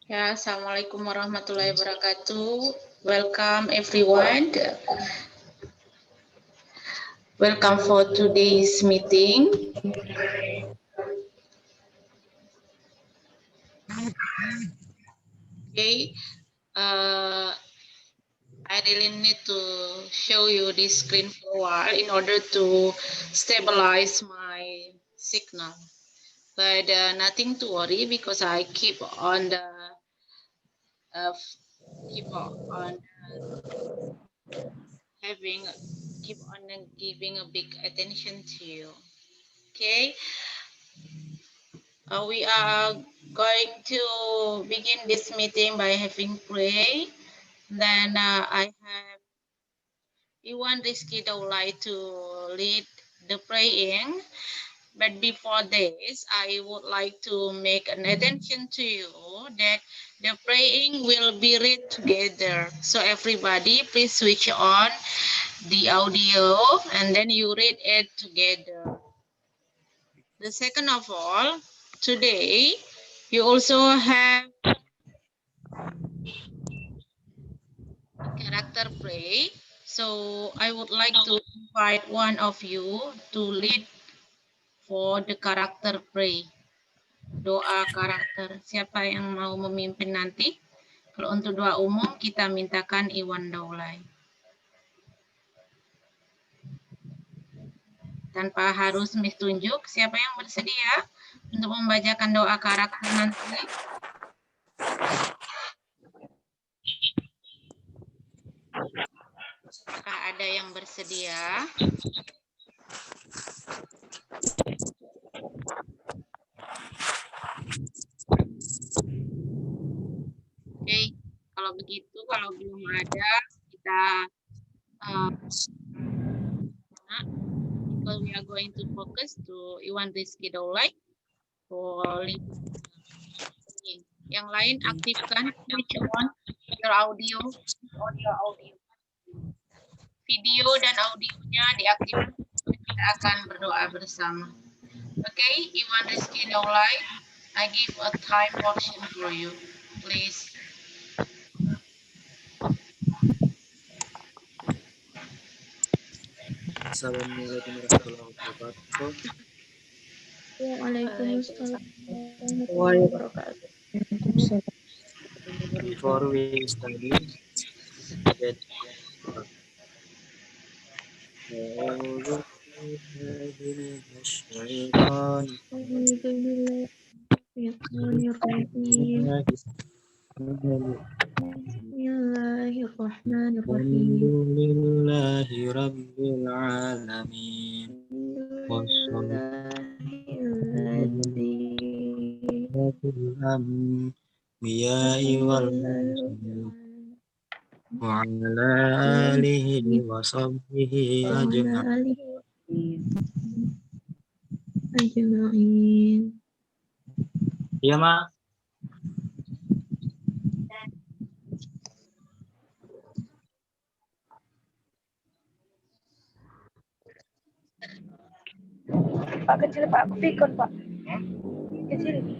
Ya, Assalamualaikum warahmatullahi wabarakatuh. Welcome everyone. Welcome for today's meeting. Okay, I really need to show you this screen for a while in order to stabilize my signal. But nothing to worry because I keep on uh, having keep on giving a big attention to you. Okay, we are going to begin this meeting by having pray. Then I have Iwan Rizky Daulay to lead the praying. But before this, I would like to make an attention to you that the praying will be read together. So everybody, please switch on the audio and then you read it together. The second of all, today you also have character pray. So I would like to invite one of you to lead for the character pray. Doa karakter. Siapa yang mau memimpin nanti? Kalau untuk doa umum kita mintakan Iwan Daulay. Tanpa harus tunjuk, siapa yang bersedia untuk membacakan doa karakter nanti? Apakah ada yang bersedia? Oke, kalau begitu, kalau belum ada, kita because we are going to focus to Iwan Rizky Daulay for yang lain aktifkan switch on your audio, video dan audionya diaktifkan. Kita akan berdoa bersama. Okay, Iwan Rizky Daulay, I give a time portion for you, please. Assalamualaikum warahmatullahi wabarakatuh. Waalaikumsalam warahmatullahi wabarakatuh. Before we study, get Bismillahirrahmanirrahim. Alhamdulillahi Rabbil Alamin. Biya'i wal wa ala alihi wa sahbihi ajma'in. Iya, Ma. Pak kecil, Pak, aku pikun, Pak. Kecil.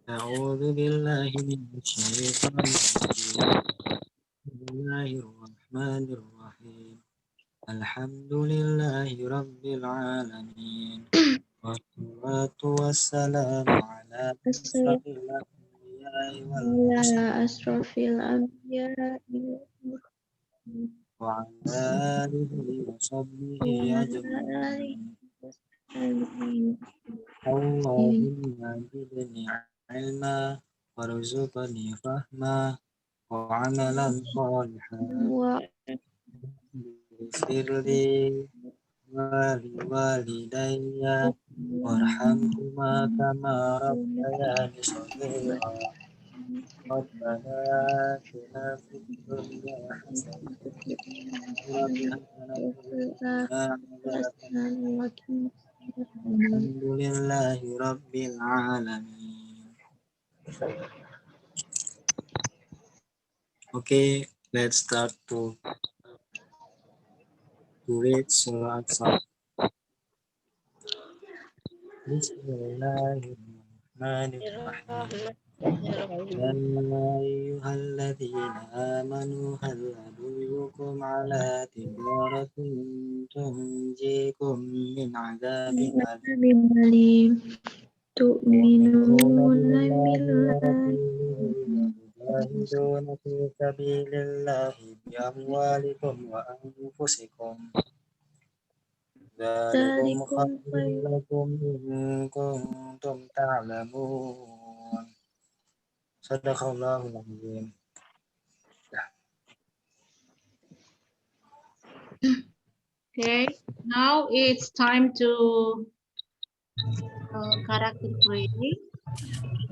A'udzu billahi minasy syaithanir rajim. Bismillahirrahmanirrahim. Alhamdulillahi rabbil alamin. Wassalatu wassalamu ala asrafil anbiya'i wa ala alihi wa sahbihi ajma'in. Allahumma zidni ilma warzuqni fahma wa amalan salihan sirri walidayya warhamhuma kama rabbayani shaghira. Rabbana atina fid dunya hasanah wa fil akhirati hasanah. Alhamdulillahi rabbil alamin. Okay, let's start to read Surah Al-Sad. Bismillahirrahmanirrahim. Ya ayyuhalladzina amanu hal adullukum ala tijaratin tunjikum min azabin alim. Bimalim tu'minuna billahi وتجاهدون في سبيل الله بأموالكم وأنفسكم ذلكم Dzalikum خير لكم إن كنتم تعلمون صدق الله العظيم. Okay, now it's time to character play.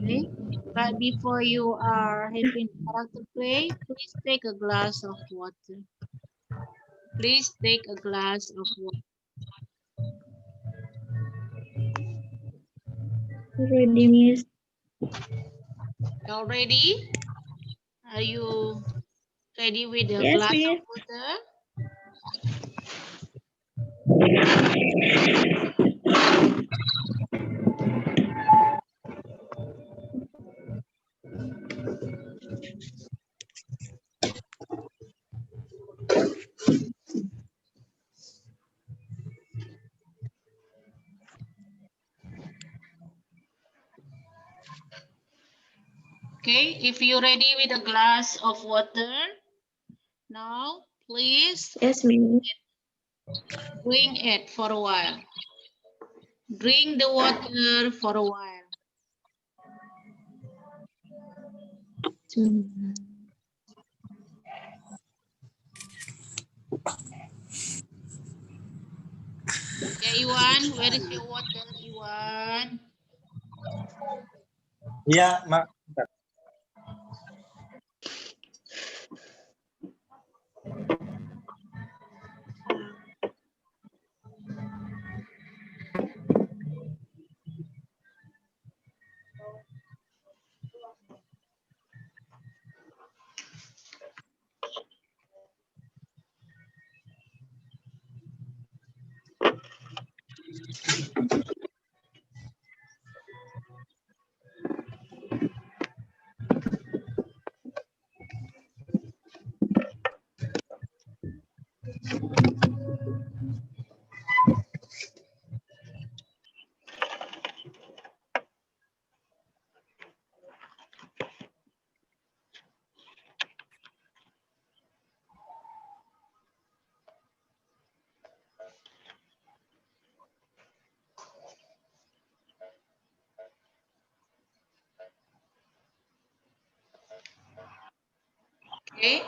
Okay, but before you are having character play, please take a glass of water. Please take a glass of water. ready, Miss. Y'all ready? Are you ready with the Yes, glass of Miss. water? Okay, if you're ready with a glass of water, now please Yes, Miss. drink it for a while. Drink the water for a while. Okay, Iwan, where is your water, Iwan? Iya, Mak. Okay.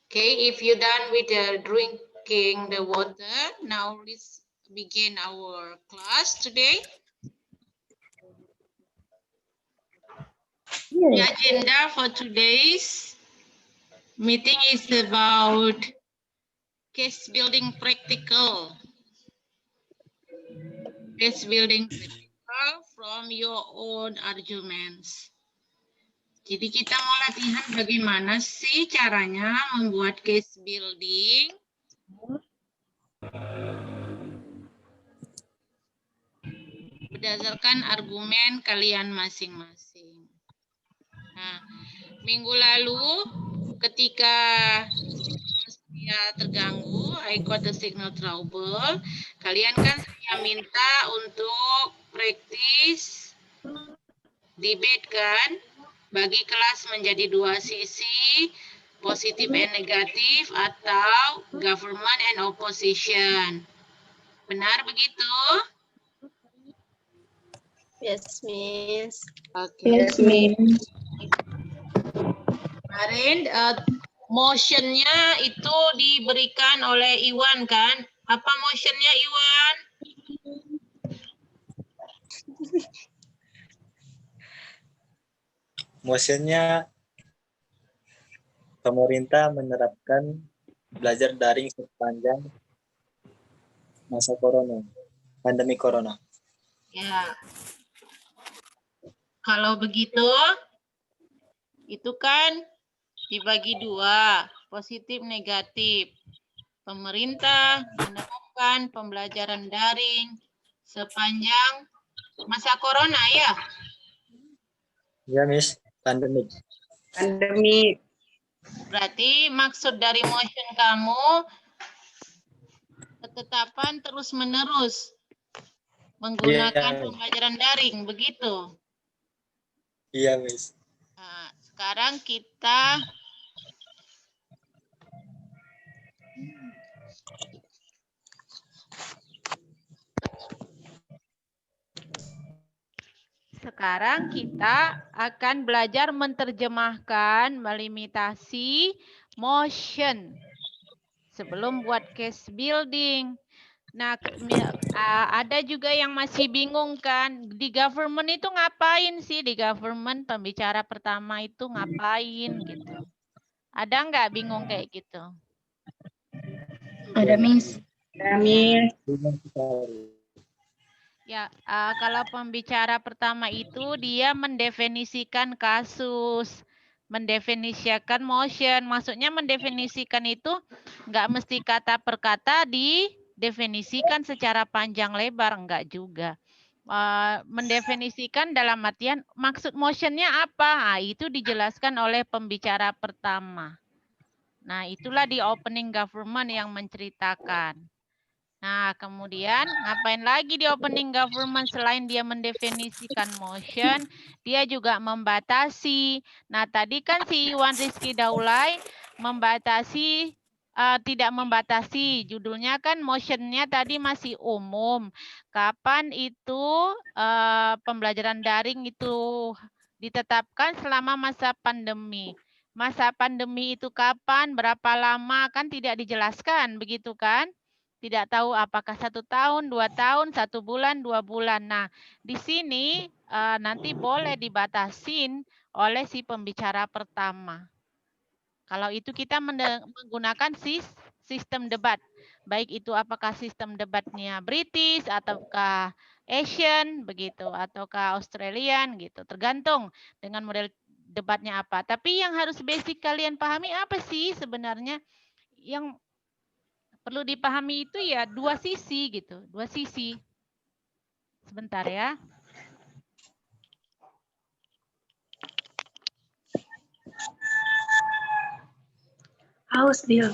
Okay, if you're done with drinking the water, now let's begin our class today. The agenda for today's meeting is about case building practical. Case building practical from your own arguments. Jadi kita mau latihan bagaimana sih caranya membuat case building berdasarkan argumen kalian masing-masing. Nah, minggu lalu ketika saya terganggu, I got the signal trouble, kalian kan saya minta untuk praktis debate kan, bagi kelas menjadi dua sisi, positif and negatif atau government and opposition. Benar begitu? Yes, Miss. Oke. Yes, Miss. Kemarin motionnya itu diberikan oleh Iwan kan? Apa motionnya Iwan? Motionnya pemerintah menerapkan belajar daring sepanjang masa corona. pandemi corona. Ya. Kalau begitu, itu kan dibagi dua, positif negatif. Pemerintah menerapkan pembelajaran daring sepanjang masa corona ya. Ya, Miss, pandemik. Pandemi. Berarti maksud dari motion kamu ketetapan terus-menerus menggunakan Iya. pembelajaran daring, begitu. Iya, Miss. Nah, sekarang kita akan belajar menerjemahkan, melimitasi motion sebelum buat case building. Nah, ada juga yang masih bingung kan, di government itu ngapain sih? Di government pembicara pertama itu ngapain gitu. Ada nggak bingung kayak gitu? Ada, Miss. Kami. Ya, kalau pembicara pertama itu dia mendefinisikan kasus, mendefinisikan motion. Maksudnya mendefinisikan itu nggak mesti kata per kata didefinisikan secara panjang lebar, enggak juga. Mendefinisikan dalam artian maksud motionnya apa, nah, itu dijelaskan oleh pembicara pertama. Nah, itulah di opening government yang menceritakan. Nah, kemudian ngapain lagi di opening government selain dia mendefinisikan motion, dia juga membatasi. Nah, tadi kan si Iwan Rizky Daulay membatasi, tidak membatasi. Judulnya kan motionnya tadi masih umum. Kapan itu pembelajaran daring itu ditetapkan selama masa pandemi. Masa pandemi itu kapan, berapa lama, kan tidak dijelaskan, begitu kan? Tidak tahu apakah 1 tahun, 2 tahun, 1 bulan, 2 bulan. Nah, di sini nanti boleh dibatasin oleh si pembicara pertama. Kalau itu kita menggunakan sistem debat. Baik itu apakah sistem debatnya British, ataukah Asian, begitu, ataukah Australian, gitu. Tergantung dengan model debatnya apa. Tapi yang harus basic kalian pahami apa sih sebenarnya yang perlu dipahami itu ya dua sisi gitu, dua sisi. Sebentar ya. Haus dia.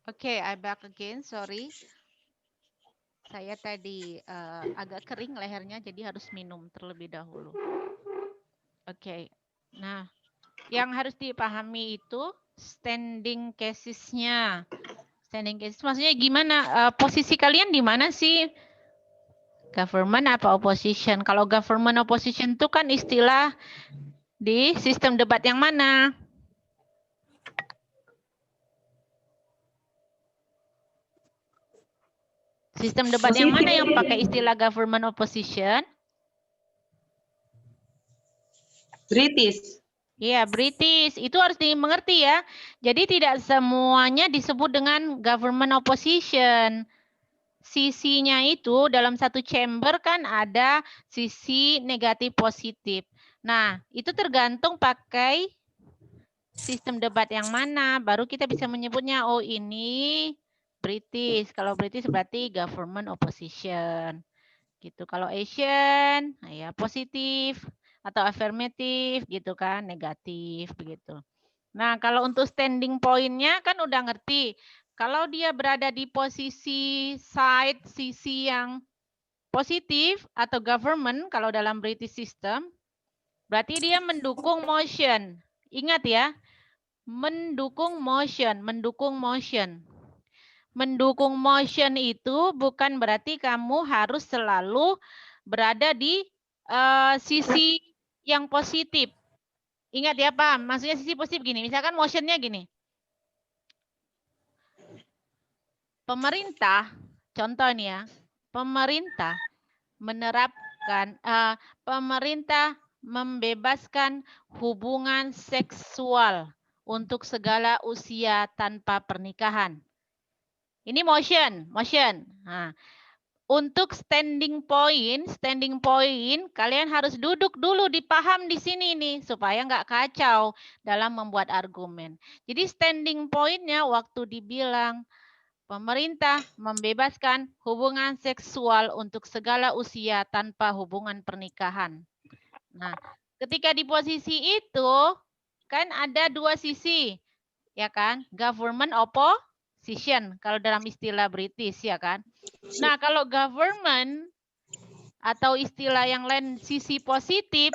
Oke, I back again, sorry. Saya tadi agak kering lehernya, jadi harus minum terlebih dahulu. Oke, nah yang harus dipahami itu standing cases-nya. Standing cases maksudnya gimana? Posisi kalian di mana sih? Government apa opposition? Kalau government opposition itu kan istilah di sistem debat yang mana? Sistem debat yang mana yang pakai istilah government opposition? British. Iya, British. Itu harus dimengerti ya. Jadi tidak semuanya disebut dengan government opposition. Sisinya itu dalam satu chamber kan ada sisi negatif positif. Nah, itu tergantung pakai sistem debat yang mana. Baru kita bisa menyebutnya, oh ini British. Kalau British berarti government opposition. Gitu. Kalau Asian, ya positif atau affirmative gitu kan, negatif begitu. Nah, kalau untuk standing point-nya kan udah ngerti. Kalau dia berada di posisi side, sisi yang positif atau government kalau dalam British system, berarti dia mendukung motion. Ingat ya, Mendukung motion, mendukung motion. Mendukung motion itu bukan berarti kamu harus selalu berada di sisi yang positif. Ingat ya, paham? Maksudnya sisi positif gini, misalkan motionnya gini. Pemerintah, contoh nih ya, pemerintah menerapkan, pemerintah membebaskan hubungan seksual untuk segala usia tanpa pernikahan. Ini motion, motion. Nah, untuk standing point kalian harus duduk dulu dipaham di sini nih supaya nggak kacau dalam membuat argumen. Jadi standing point-nya waktu dibilang pemerintah membebaskan hubungan seksual untuk segala usia tanpa hubungan pernikahan. Nah, ketika di posisi itu kan ada dua sisi, ya kan? Government opposition kalau dalam istilah British, ya kan? Nah, kalau government atau istilah yang lain sisi positif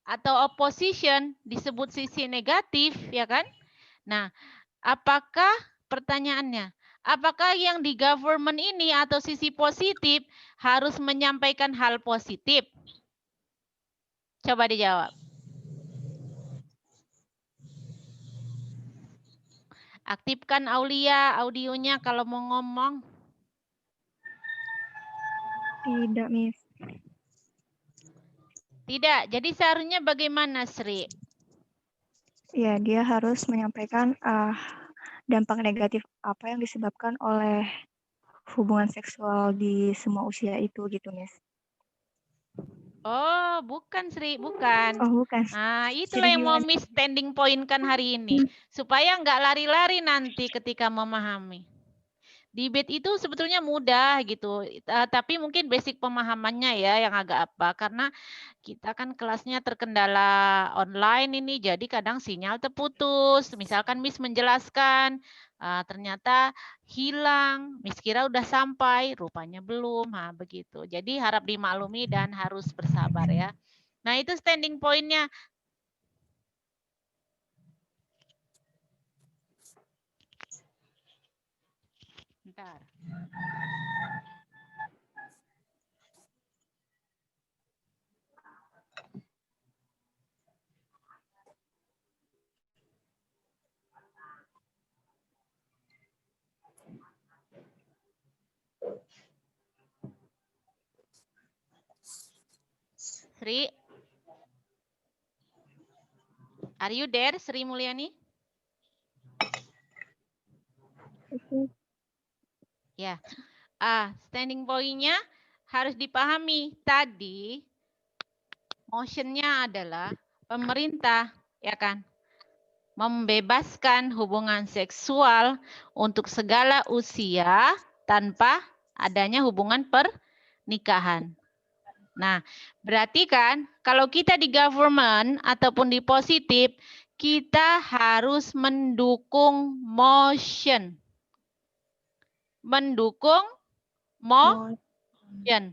atau opposition disebut sisi negatif, ya kan? Nah, apakah pertanyaannya, apakah yang di government ini atau sisi positif harus menyampaikan hal positif? Coba dijawab. Aktifkan Aulia audionya kalau mau ngomong. Tidak, Miss. Tidak. Jadi seharusnya bagaimana, Sri? Ya, dia harus menyampaikan dampak negatif apa yang disebabkan oleh hubungan seksual di semua usia itu gitu, Miss. Oh, bukan Sri, bukan. Oh, bukan. Nah, itulah yang mau Miss standing point kan hari ini. Supaya nggak lari-lari nanti ketika memahami. Debate itu sebetulnya mudah gitu, tapi mungkin basic pemahamannya ya yang agak apa, karena kita kan kelasnya terkendala online ini, jadi kadang sinyal terputus. Misalkan Miss menjelaskan, ternyata hilang, Miss kira udah sampai, rupanya belum, begitu. Jadi harap dimaklumi dan harus bersabar ya. Nah itu standing point-nya. Bentar. Sri, are you there, Sri Mulyani? Ya, standing point-nya harus dipahami. Tadi motion-nya adalah pemerintah, ya kan, membebaskan hubungan seksual untuk segala usia tanpa adanya hubungan pernikahan. Nah, berarti kan kalau kita di government ataupun di positif, kita harus mendukung motion. Mendukung motion.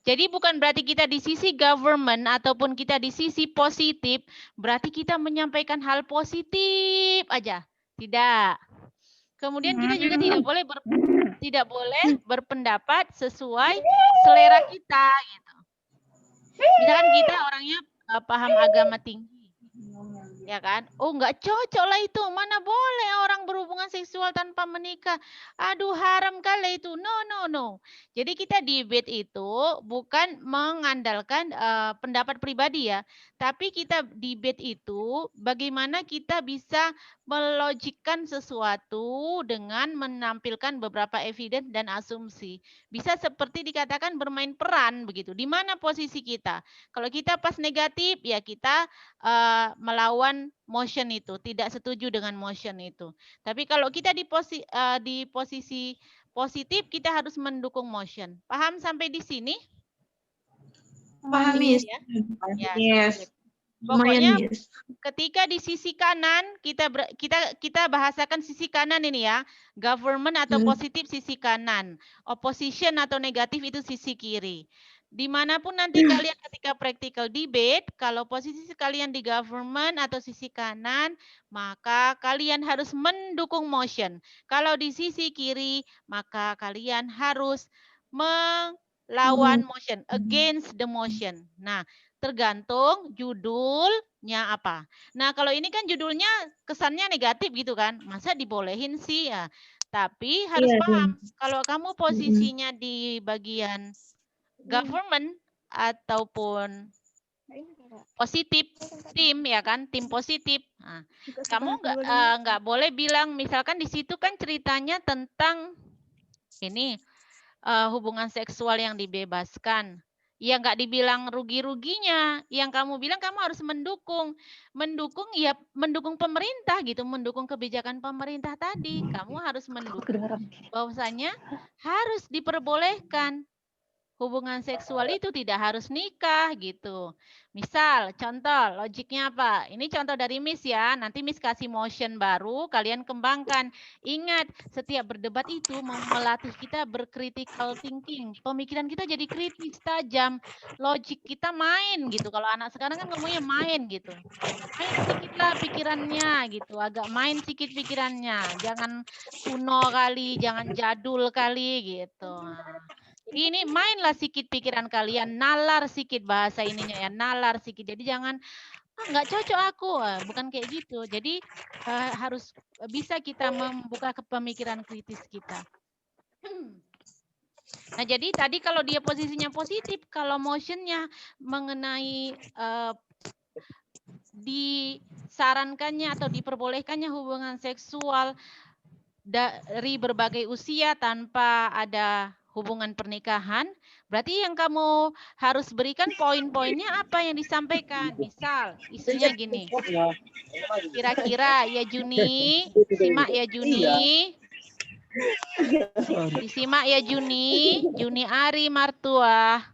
Jadi bukan berarti kita di sisi government ataupun kita di sisi positif, berarti kita menyampaikan hal positif aja. Tidak. Kemudian kita juga tidak boleh berpendapat sesuai selera kita gitu. Misalkan kita orangnya paham agama tinggi. Ya kan? Oh, nggak cocok lah itu. Mana boleh orang berhubungan seksual tanpa menikah. Aduh, haram kali itu. No. Jadi kita debate itu bukan mengandalkan pendapat pribadi ya. Tapi kita debate itu bagaimana kita bisa melogikkan sesuatu dengan menampilkan beberapa evidence dan asumsi. Bisa seperti dikatakan bermain peran begitu. Di mana posisi kita? Kalau kita pas negatif, ya kita melawan motion itu, tidak setuju dengan motion itu. Tapi kalau kita di posisi positif, kita harus mendukung motion. Paham sampai di sini? Paham, Miss. Ya? Yes. Pokoknya ketika di sisi kanan kita bahasakan sisi kanan ini ya, government atau positif sisi kanan, opposition atau negatif itu sisi kiri. Dimanapun nanti kalian ketika practical debate, kalau posisi kalian di government atau sisi kanan, maka kalian harus mendukung motion. Kalau di sisi kiri, maka kalian harus melawan motion, against the motion. Nah, tergantung judulnya apa. Nah, kalau ini kan judulnya kesannya negatif gitu kan, masa dibolehin sih ya. Tapi harus paham, kalau kamu posisinya di bagian government ataupun positif tim ya kan, tim positif. Nah, kamu nggak boleh bilang misalkan di situ kan ceritanya tentang ini hubungan seksual yang dibebaskan. Ya nggak dibilang rugi-ruginya. Yang kamu bilang kamu harus mendukung. Mendukung ya mendukung pemerintah gitu, mendukung kebijakan pemerintah tadi. Kamu harus mendukung bahwasanya harus diperbolehkan. Hubungan seksual itu tidak harus nikah gitu. Misal, contoh logiknya apa? Ini contoh dari Miss ya. Nanti Miss kasih motion baru, kalian kembangkan. Ingat, setiap berdebat itu melatih kita bercritical thinking. Pemikiran kita jadi kritis, tajam. Logik kita main gitu. Kalau anak sekarang kan ngomongnya main gitu. Main sedikitlah pikirannya gitu. Agak main sedikit pikirannya. Jangan kuno kali, jangan jadul kali gitu. Nah. Ini mainlah sedikit pikiran kalian, nalar sedikit bahasa ininya ya, nalar sedikit. Jadi jangan nggak cocok aku, bukan kayak gitu. Jadi harus bisa kita membuka pemikiran kritis kita. Nah jadi tadi kalau dia posisinya positif, kalau motionnya mengenai disarankannya atau diperbolehkannya hubungan seksual dari berbagai usia tanpa ada hubungan pernikahan, berarti yang kamu harus berikan poin-poinnya apa yang disampaikan. Misal, isunya gini. Kira-kira ya Juni, simak ya Juni. Disimak ya Juni, Juni Ari Martua.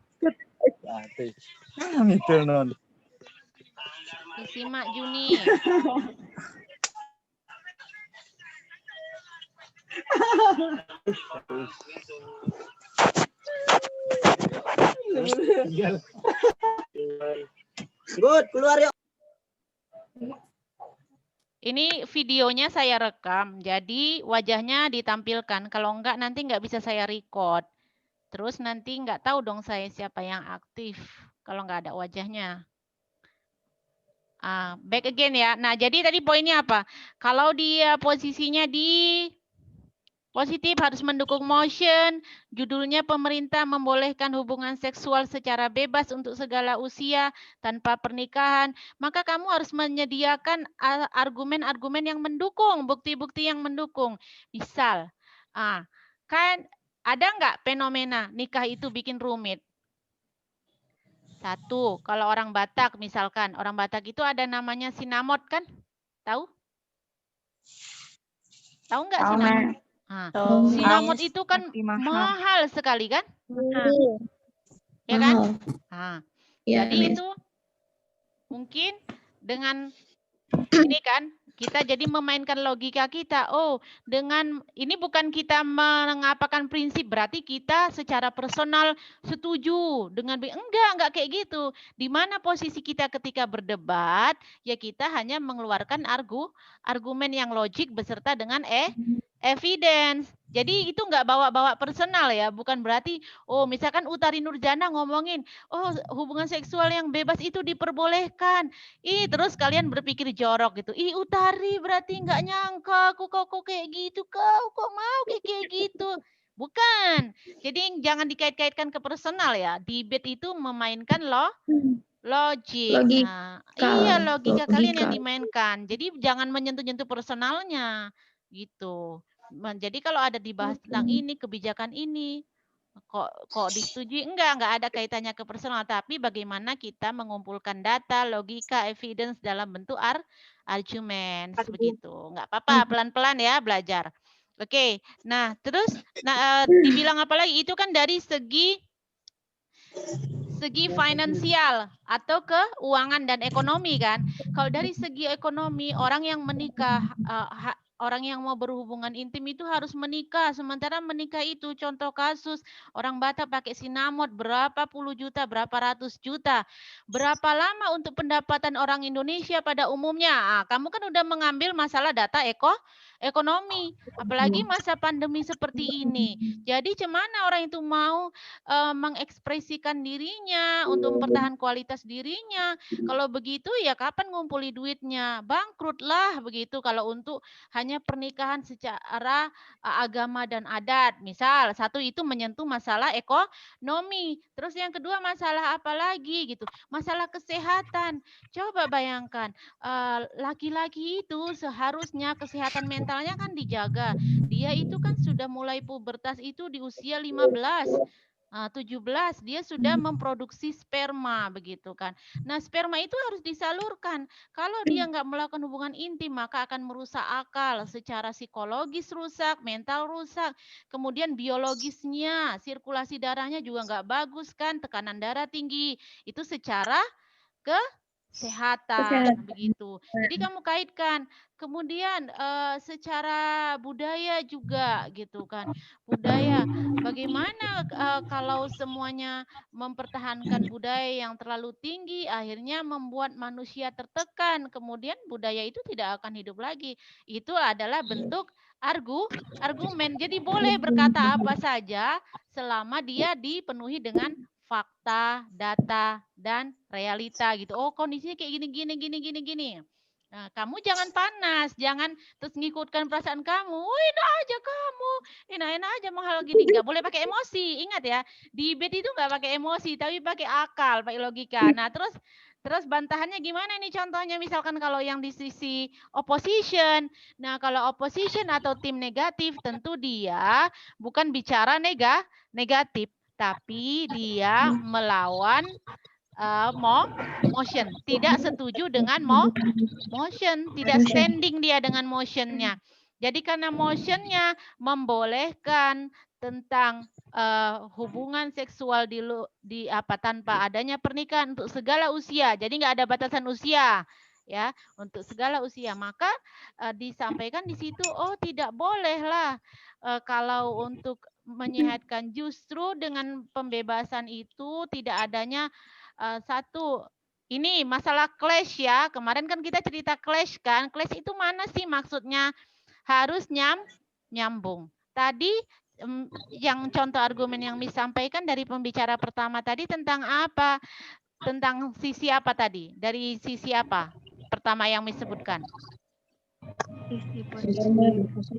Disimak Juni. Good, keluar yuk. Ini videonya saya rekam, jadi wajahnya ditampilkan. Kalau enggak nanti enggak bisa saya record. Terus nanti enggak tahu dong saya siapa yang aktif kalau enggak ada wajahnya. Back again ya. Nah, jadi tadi poinnya apa? Kalau dia posisinya di positif harus mendukung motion, judulnya pemerintah membolehkan hubungan seksual secara bebas untuk segala usia tanpa pernikahan, maka kamu harus menyediakan argumen-argumen yang mendukung, bukti-bukti yang mendukung. Misal, kan ada nggak fenomena nikah itu bikin rumit? Satu, kalau orang Batak misalkan, orang Batak itu ada namanya sinamot kan? Tahu? Tahu nggak sinamot? Sinamot itu kan mahal sekali kan? Ya kan? Jadi itu mungkin dengan ini kan kita jadi memainkan logika kita. Oh, dengan ini bukan kita mengapakan prinsip berarti kita secara personal setuju dengan enggak kayak gitu. Di mana posisi kita ketika berdebat, ya kita hanya mengeluarkan argumen yang logik beserta dengan evidence. Jadi itu nggak bawa-bawa personal ya, bukan berarti oh misalkan Utari Nurjana ngomongin oh hubungan seksual yang bebas itu diperbolehkan. Terus kalian berpikir jorok gitu. Utari berarti nggak nyangka aku kok kayak gitu, kau kok mau kayak gitu. Bukan. Jadi jangan dikait-kaitkan ke personal ya. Debate itu memainkan logik. Nah, iya logika kalian yang dimainkan. Jadi jangan menyentuh-nyentuh personalnya gitu. Jadi kalau ada dibahas tentang ini, kebijakan ini, kok disetujui? Enggak ada kaitannya ke personal, tapi bagaimana kita mengumpulkan data, logika, evidence dalam bentuk argumen begitu. Enggak apa-apa, pelan-pelan ya belajar. Oke. Nah, terus dibilang apa lagi? Itu kan dari segi finansial atau keuangan dan ekonomi kan. Kalau dari segi ekonomi, orang yang menikah orang yang mau berhubungan intim itu harus menikah. Sementara menikah itu contoh kasus orang Batak pakai sinamot berapa puluh juta, berapa ratus juta. Berapa lama untuk pendapatan orang Indonesia pada umumnya? Kamu kan udah mengambil masalah data ekonomi, apalagi masa pandemi seperti ini. Jadi cemana orang itu mau mengekspresikan dirinya untuk mempertahankan kualitas dirinya. Kalau begitu ya kapan ngumpuli duitnya? Bangkrut lah begitu kalau untuk hanya pernikahan secara agama dan adat. Misal satu itu menyentuh masalah ekonomi. Terus yang kedua masalah apa lagi gitu? Masalah kesehatan. Coba bayangkan laki-laki itu seharusnya kesehatan mentalnya kan dijaga. Dia itu kan sudah mulai pubertas itu di usia 15. 17 dia sudah memproduksi sperma begitu kan. Nah, sperma itu harus disalurkan. Kalau dia nggak melakukan hubungan intim maka akan merusak akal, secara psikologis rusak, mental rusak, kemudian biologisnya, sirkulasi darahnya juga nggak bagus kan, tekanan darah tinggi. Itu secara kesehatan begitu. Jadi kamu kaitkan. Kemudian secara budaya juga gitu kan. Budaya bagaimana kalau semuanya mempertahankan budaya yang terlalu tinggi akhirnya membuat manusia tertekan. Kemudian budaya itu tidak akan hidup lagi. Itu adalah bentuk argumen. Jadi boleh berkata apa saja selama dia dipenuhi dengan fakta, data, dan realita gitu. Oh, kondisinya kayak gini. Nah, kamu jangan panas, jangan terus ngikutkan perasaan kamu. Oh, enak aja kamu, enak-enak aja mau hal gini. Nggak boleh pakai emosi. Ingat ya, debate itu nggak pakai emosi, tapi pakai akal, pakai logika. Nah, terus bantahannya gimana nih contohnya? Misalkan kalau yang di sisi opposition. Nah, kalau opposition atau tim negatif, tentu dia bukan bicara negatif. Tapi dia melawan motion, tidak setuju dengan motion, tidak standing dia dengan motionnya. Jadi karena motionnya membolehkan tentang hubungan seksual di tanpa adanya pernikahan untuk segala usia. Jadi nggak ada batasan usia ya untuk segala usia. Maka disampaikan di situ, oh tidak bolehlah kalau untuk menyehatkan, justru dengan pembebasan itu tidak adanya satu ini masalah clash ya. Kemarin kan kita cerita clash kan. Clash itu mana sih maksudnya? Harus nyambung. Tadi yang contoh argumen yang disampaikan dari pembicara pertama tadi tentang apa? Tentang sisi apa tadi? Dari sisi apa? Pertama yang disebutkan.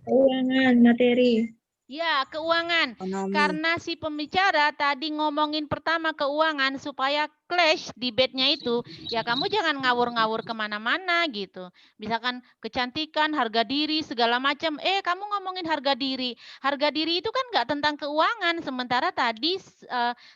Keuangan, materi. Ya, keuangan. Ekonomi. Karena si pembicara tadi ngomongin pertama keuangan supaya clash debate-nya itu, ya kamu jangan ngawur-ngawur kemana-mana gitu. Misalkan kecantikan, harga diri, segala macam. Kamu ngomongin harga diri. Harga diri itu kan nggak tentang keuangan. Sementara tadi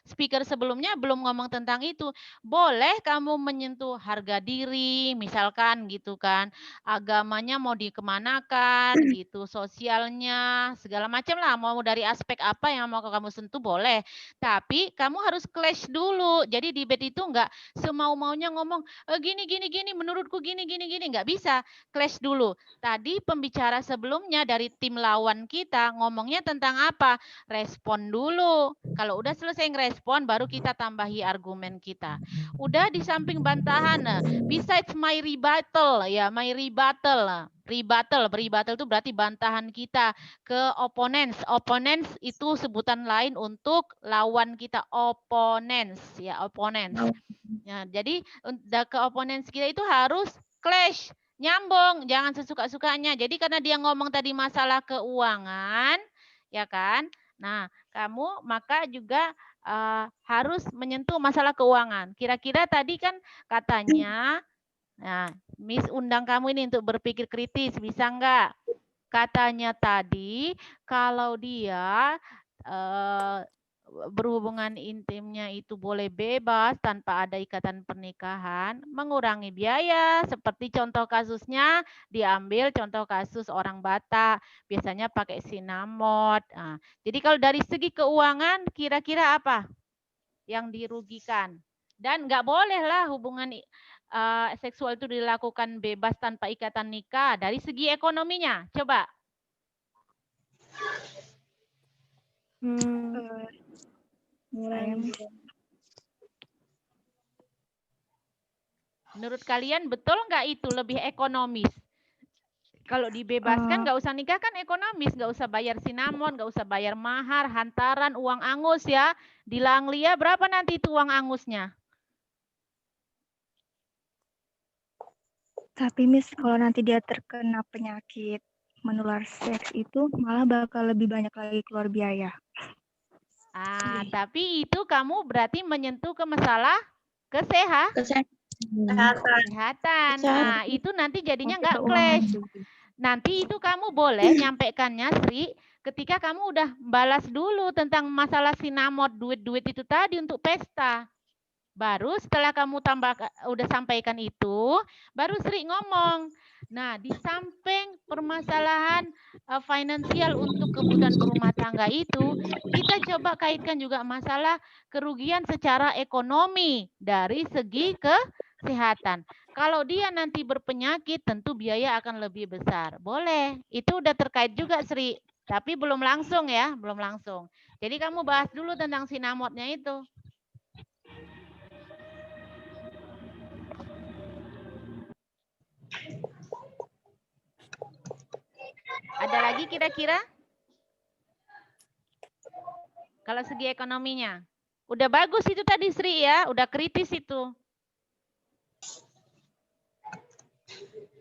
speaker sebelumnya belum ngomong tentang itu. Boleh kamu menyentuh harga diri, misalkan gitu kan. Agamanya mau dikemanakan gitu, sosialnya, segala macam lah. Mau dari aspek apa yang mau kamu sentuh boleh. Tapi kamu harus clash dulu. Jadi debate itu enggak semau-maunya ngomong gini, menurutku gini, enggak bisa. Clash dulu. Tadi pembicara sebelumnya dari tim lawan kita ngomongnya tentang apa? Respon dulu. Kalau udah selesai ngerespon, baru kita tambahi argumen kita. Udah di samping bantahan, besides my rebuttal, ya my rebuttal. Rebuttal itu berarti bantahan kita ke opponents. Opponents itu sebutan lain untuk lawan kita, opponents ya, opponents. Ya, jadi ke opponents kita itu harus clash, nyambung, jangan sesuka-sukanya. Jadi karena dia ngomong tadi masalah keuangan, ya kan? Nah, kamu maka juga harus menyentuh masalah keuangan. Kira-kira tadi kan katanya, nah, Miss undang kamu ini untuk berpikir kritis, bisa enggak? Katanya tadi kalau dia berhubungan intimnya itu boleh bebas tanpa ada ikatan pernikahan, mengurangi biaya. Seperti contoh kasusnya diambil contoh kasus orang Batak, biasanya pakai sinamot. Nah, jadi kalau dari segi keuangan kira-kira apa yang dirugikan? Dan nggak boleh lah hubungan seksual itu dilakukan bebas tanpa ikatan nikah dari segi ekonominya? Coba. Menurut kalian betul nggak itu lebih ekonomis? Kalau dibebaskan nggak usah nikah kan ekonomis, nggak usah bayar sinamon, nggak usah bayar mahar, hantaran, uang angus ya. Di Langlia berapa nanti itu uang angusnya? Tapi Miss, kalau nanti dia terkena penyakit menular seks itu malah bakal lebih banyak lagi keluar biaya. Tapi itu kamu berarti menyentuh ke masalah kesehatan. Nah, itu nanti jadinya nggak clash. Nanti itu kamu boleh nyampaikannya, Sri, ketika kamu udah balas dulu tentang masalah sinamot, duit-duit itu tadi untuk pesta. Baru setelah kamu udah sampaikan itu, baru Sri ngomong. Nah, di samping permasalahan finansial untuk kebutuhan berumah tangga itu, kita coba kaitkan juga masalah kerugian secara ekonomi dari segi kesehatan. Kalau dia nanti berpenyakit, tentu biaya akan lebih besar. Boleh, itu udah terkait juga, Sri. Tapi belum langsung ya, belum langsung. Jadi kamu bahas dulu tentang sinamotnya itu. Ada lagi kira-kira? Kalau segi ekonominya. Udah bagus itu tadi Sri ya, udah kritis itu.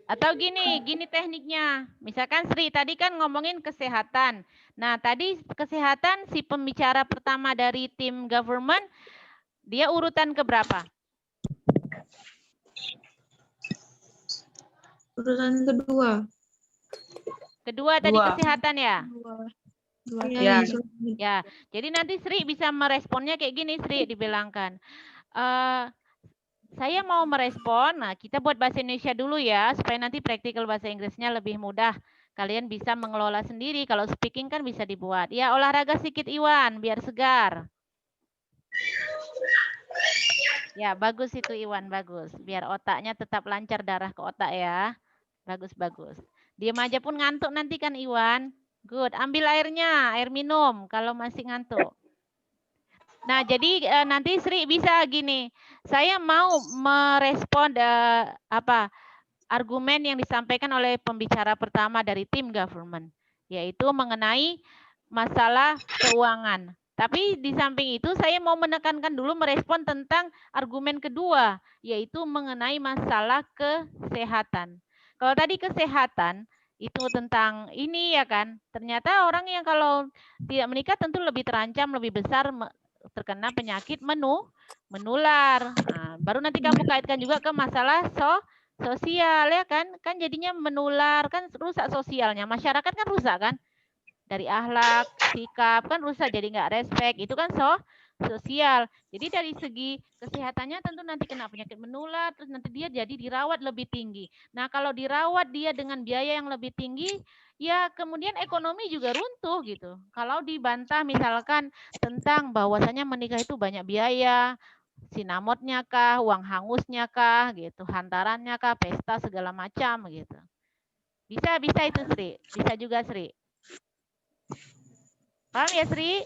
Atau gini tekniknya. Misalkan Sri tadi kan ngomongin kesehatan. Nah, tadi kesehatan si pembicara pertama dari tim government, dia urutan keberapa? Urutan kedua. Kedua tadi kesehatan ya? Ya. Ya, jadi nanti Sri bisa meresponnya kayak gini Sri, dibilangkan. Saya mau merespon, nah kita buat bahasa Indonesia dulu ya, supaya nanti praktikal bahasa Inggrisnya lebih mudah. Kalian bisa mengelola sendiri, kalau speaking kan bisa dibuat. Ya, olahraga sedikit Iwan, biar segar. Ya, bagus itu Iwan, bagus. Biar otaknya tetap lancar darah ke otak ya. Bagus, bagus. Diam aja pun ngantuk nanti kan Iwan. Good, ambil airnya, air minum kalau masih ngantuk. Nah, jadi nanti Sri bisa gini. Saya mau merespon argumen yang disampaikan oleh pembicara pertama dari tim government, yaitu mengenai masalah keuangan. Tapi di samping itu saya mau menekankan dulu merespon tentang argumen kedua, yaitu mengenai masalah kesehatan. Kalau tadi kesehatan itu tentang ini ya kan, ternyata orang yang kalau tidak menikah tentu lebih terancam, lebih besar terkena penyakit menular. Nah, baru nanti kamu kaitkan juga ke masalah sosial ya kan jadinya menular, kan rusak sosialnya, masyarakat kan rusak kan, dari akhlak, sikap kan rusak, jadi nggak respect, itu kan sosial. Jadi dari segi kesehatannya tentu nanti kena penyakit menular, terus nanti dia jadi dirawat lebih tinggi. Nah, kalau dirawat dia dengan biaya yang lebih tinggi, ya kemudian ekonomi juga runtuh gitu. Kalau dibantah misalkan tentang bahwasanya menikah itu banyak biaya, sinamotnya kah, uang hangusnya kah, gitu, hantarannya kah, pesta segala macam gitu. Bisa itu Sri, bisa juga Sri. Paham ya Sri?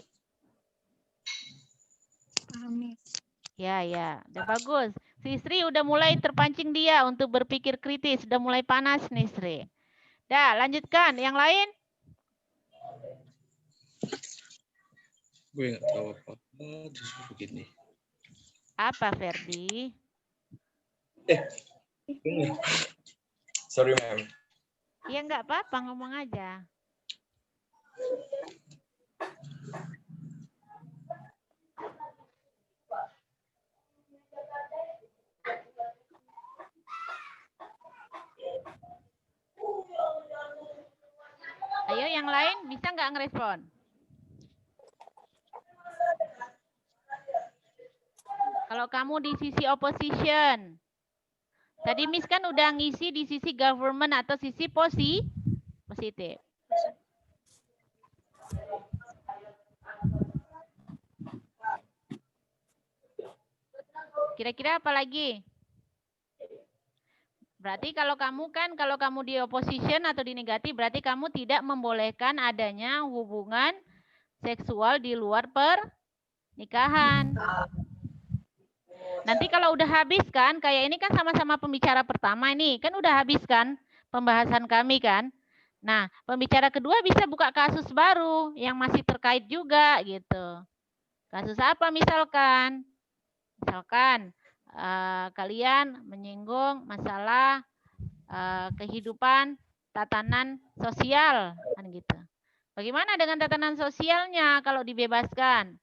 Paham nih. Ya, udah bagus. Si Sri udah mulai terpancing dia untuk berpikir kritis, udah mulai panas nih Sri. Dah, lanjutkan. Yang lain? Gue nggak tahu apa-apa, justru begini. Apa Ferdi? Sorry, ma'am. Ya nggak apa-apa, ngomong aja. Ayo yang lain bisa nggak ngerespon? Kalau kamu di sisi opposition, tadi Miss kan udah ngisi di sisi government atau sisi positif. Kira-kira apa lagi? Berarti kalau kamu di opposition atau di negatif, berarti kamu tidak membolehkan adanya hubungan seksual di luar pernikahan. Nanti kalau udah habis kan, kayak ini kan sama-sama pembicara pertama ini, kan udah habis kan pembahasan kami kan. Nah, pembicara kedua bisa buka kasus baru yang masih terkait juga gitu. Kasus apa misalkan? Misalkan kalian menyinggung masalah kehidupan tatanan sosial kan gitu. Bagaimana dengan tatanan sosialnya kalau dibebaskan?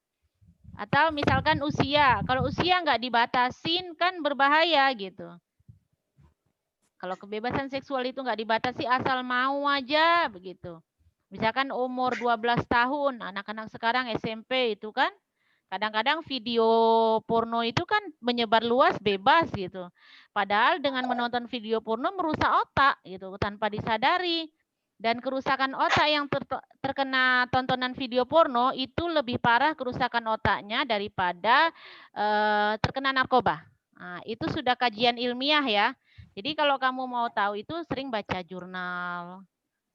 Atau misalkan usia, kalau usia nggak dibatasin kan berbahaya gitu. Kalau kebebasan seksual itu nggak dibatasi asal mau aja begitu. Misalkan umur 12 tahun, anak-anak sekarang SMP itu kan kadang-kadang video porno itu kan menyebar luas bebas gitu. Padahal dengan menonton video porno merusak otak gitu tanpa disadari. Dan kerusakan otak yang terkena tontonan video porno itu lebih parah kerusakan otaknya daripada terkena narkoba. Nah, itu sudah kajian ilmiah ya. Jadi kalau kamu mau tahu itu sering baca jurnal,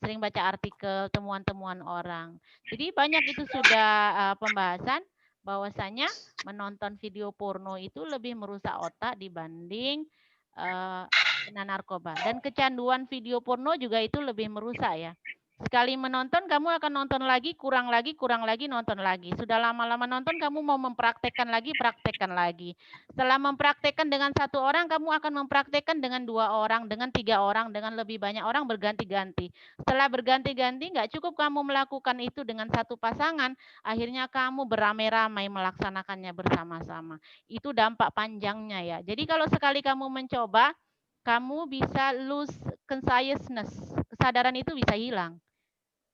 sering baca artikel, temuan-temuan orang. Jadi banyak itu sudah pembahasan bahwasanya menonton video porno itu lebih merusak otak dibanding kena narkoba. Dan kecanduan video porno juga itu lebih merusak ya. Sekali menonton kamu akan nonton lagi, kurang lagi, nonton lagi. Sudah lama-lama nonton kamu mau mempraktekkan lagi, praktekkan lagi. Setelah mempraktekkan dengan 1 orang, kamu akan mempraktekkan dengan 2 orang, dengan 3 orang, dengan lebih banyak orang berganti-ganti. Setelah berganti-ganti, nggak cukup kamu melakukan itu dengan 1 pasangan, akhirnya kamu beramai-ramai melaksanakannya bersama-sama. Itu dampak panjangnya ya. Jadi kalau sekali kamu mencoba, kamu bisa lose consciousness, kesadaran itu bisa hilang.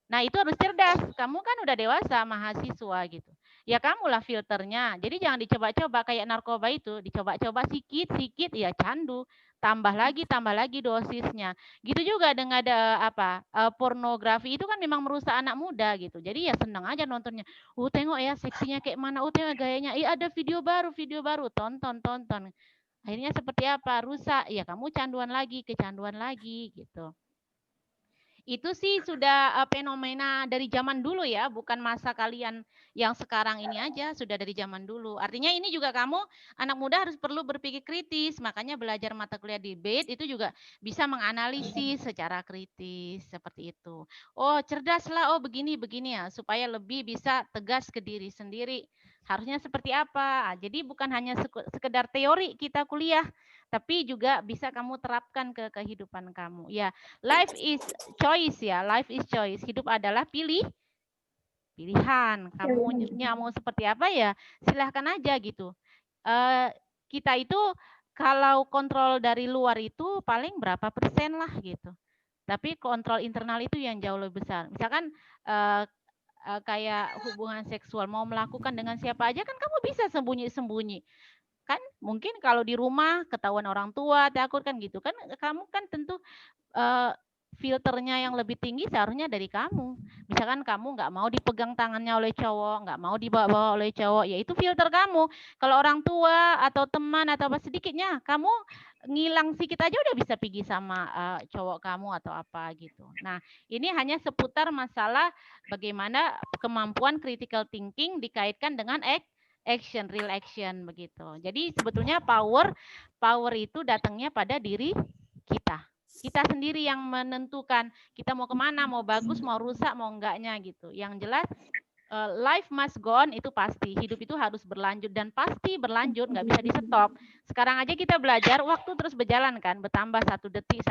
Nah, itu harus cerdas. Kamu kan udah dewasa, mahasiswa gitu. Ya kamulah filternya. Jadi jangan dicoba-coba kayak narkoba itu, dicoba-coba sikit-sikit ya candu. Tambah lagi dosisnya. Gitu juga dengan ada pornografi itu kan memang merusak anak muda gitu. Jadi ya senang aja nontonnya. Tengok ya seksinya kayak mana, tengok gayanya. Ada video baru, tonton. Akhirnya seperti apa? Rusak. Ya kamu kecanduan lagi gitu. Itu sih sudah fenomena dari zaman dulu ya, bukan masa kalian yang sekarang ini aja, sudah dari zaman dulu. Artinya ini juga kamu anak muda harus perlu berpikir kritis, makanya belajar mata kuliah debate itu juga bisa menganalisis secara kritis seperti itu. Oh cerdaslah, oh begini ya, supaya lebih bisa tegas ke diri sendiri. Harusnya seperti apa? Jadi bukan hanya sekedar teori kita kuliah, tapi juga bisa kamu terapkan ke kehidupan kamu. Ya, life is choice ya, life is choice. Hidup adalah pilihan. Kamu mau seperti apa ya, silahkan aja gitu. Kita itu kalau kontrol dari luar itu paling berapa persen lah gitu. Tapi kontrol internal itu yang jauh lebih besar. Misalkan kayak hubungan seksual mau melakukan dengan siapa aja kan kamu bisa sembunyi-sembunyi. Kan mungkin kalau di rumah ketahuan orang tua takut kan gitu kan, kamu kan tentu filternya yang lebih tinggi seharusnya dari kamu. Misalkan kamu nggak mau dipegang tangannya oleh cowok, nggak mau dibawa oleh cowok, ya itu filter kamu. Kalau orang tua atau teman atau apa sedikitnya, kamu ngilang sedikit aja udah bisa pergi sama cowok kamu atau apa gitu. Nah, ini hanya seputar masalah bagaimana kemampuan critical thinking dikaitkan dengan action, real action begitu. Jadi sebetulnya power itu datangnya pada diri kita. Kita sendiri yang menentukan kita mau kemana, mau bagus, mau rusak, mau enggaknya gitu. Yang jelas life must go on itu pasti. Hidup itu harus berlanjut dan pasti berlanjut, nggak bisa di stop. Sekarang aja kita belajar, waktu terus berjalan kan, bertambah 1 detik.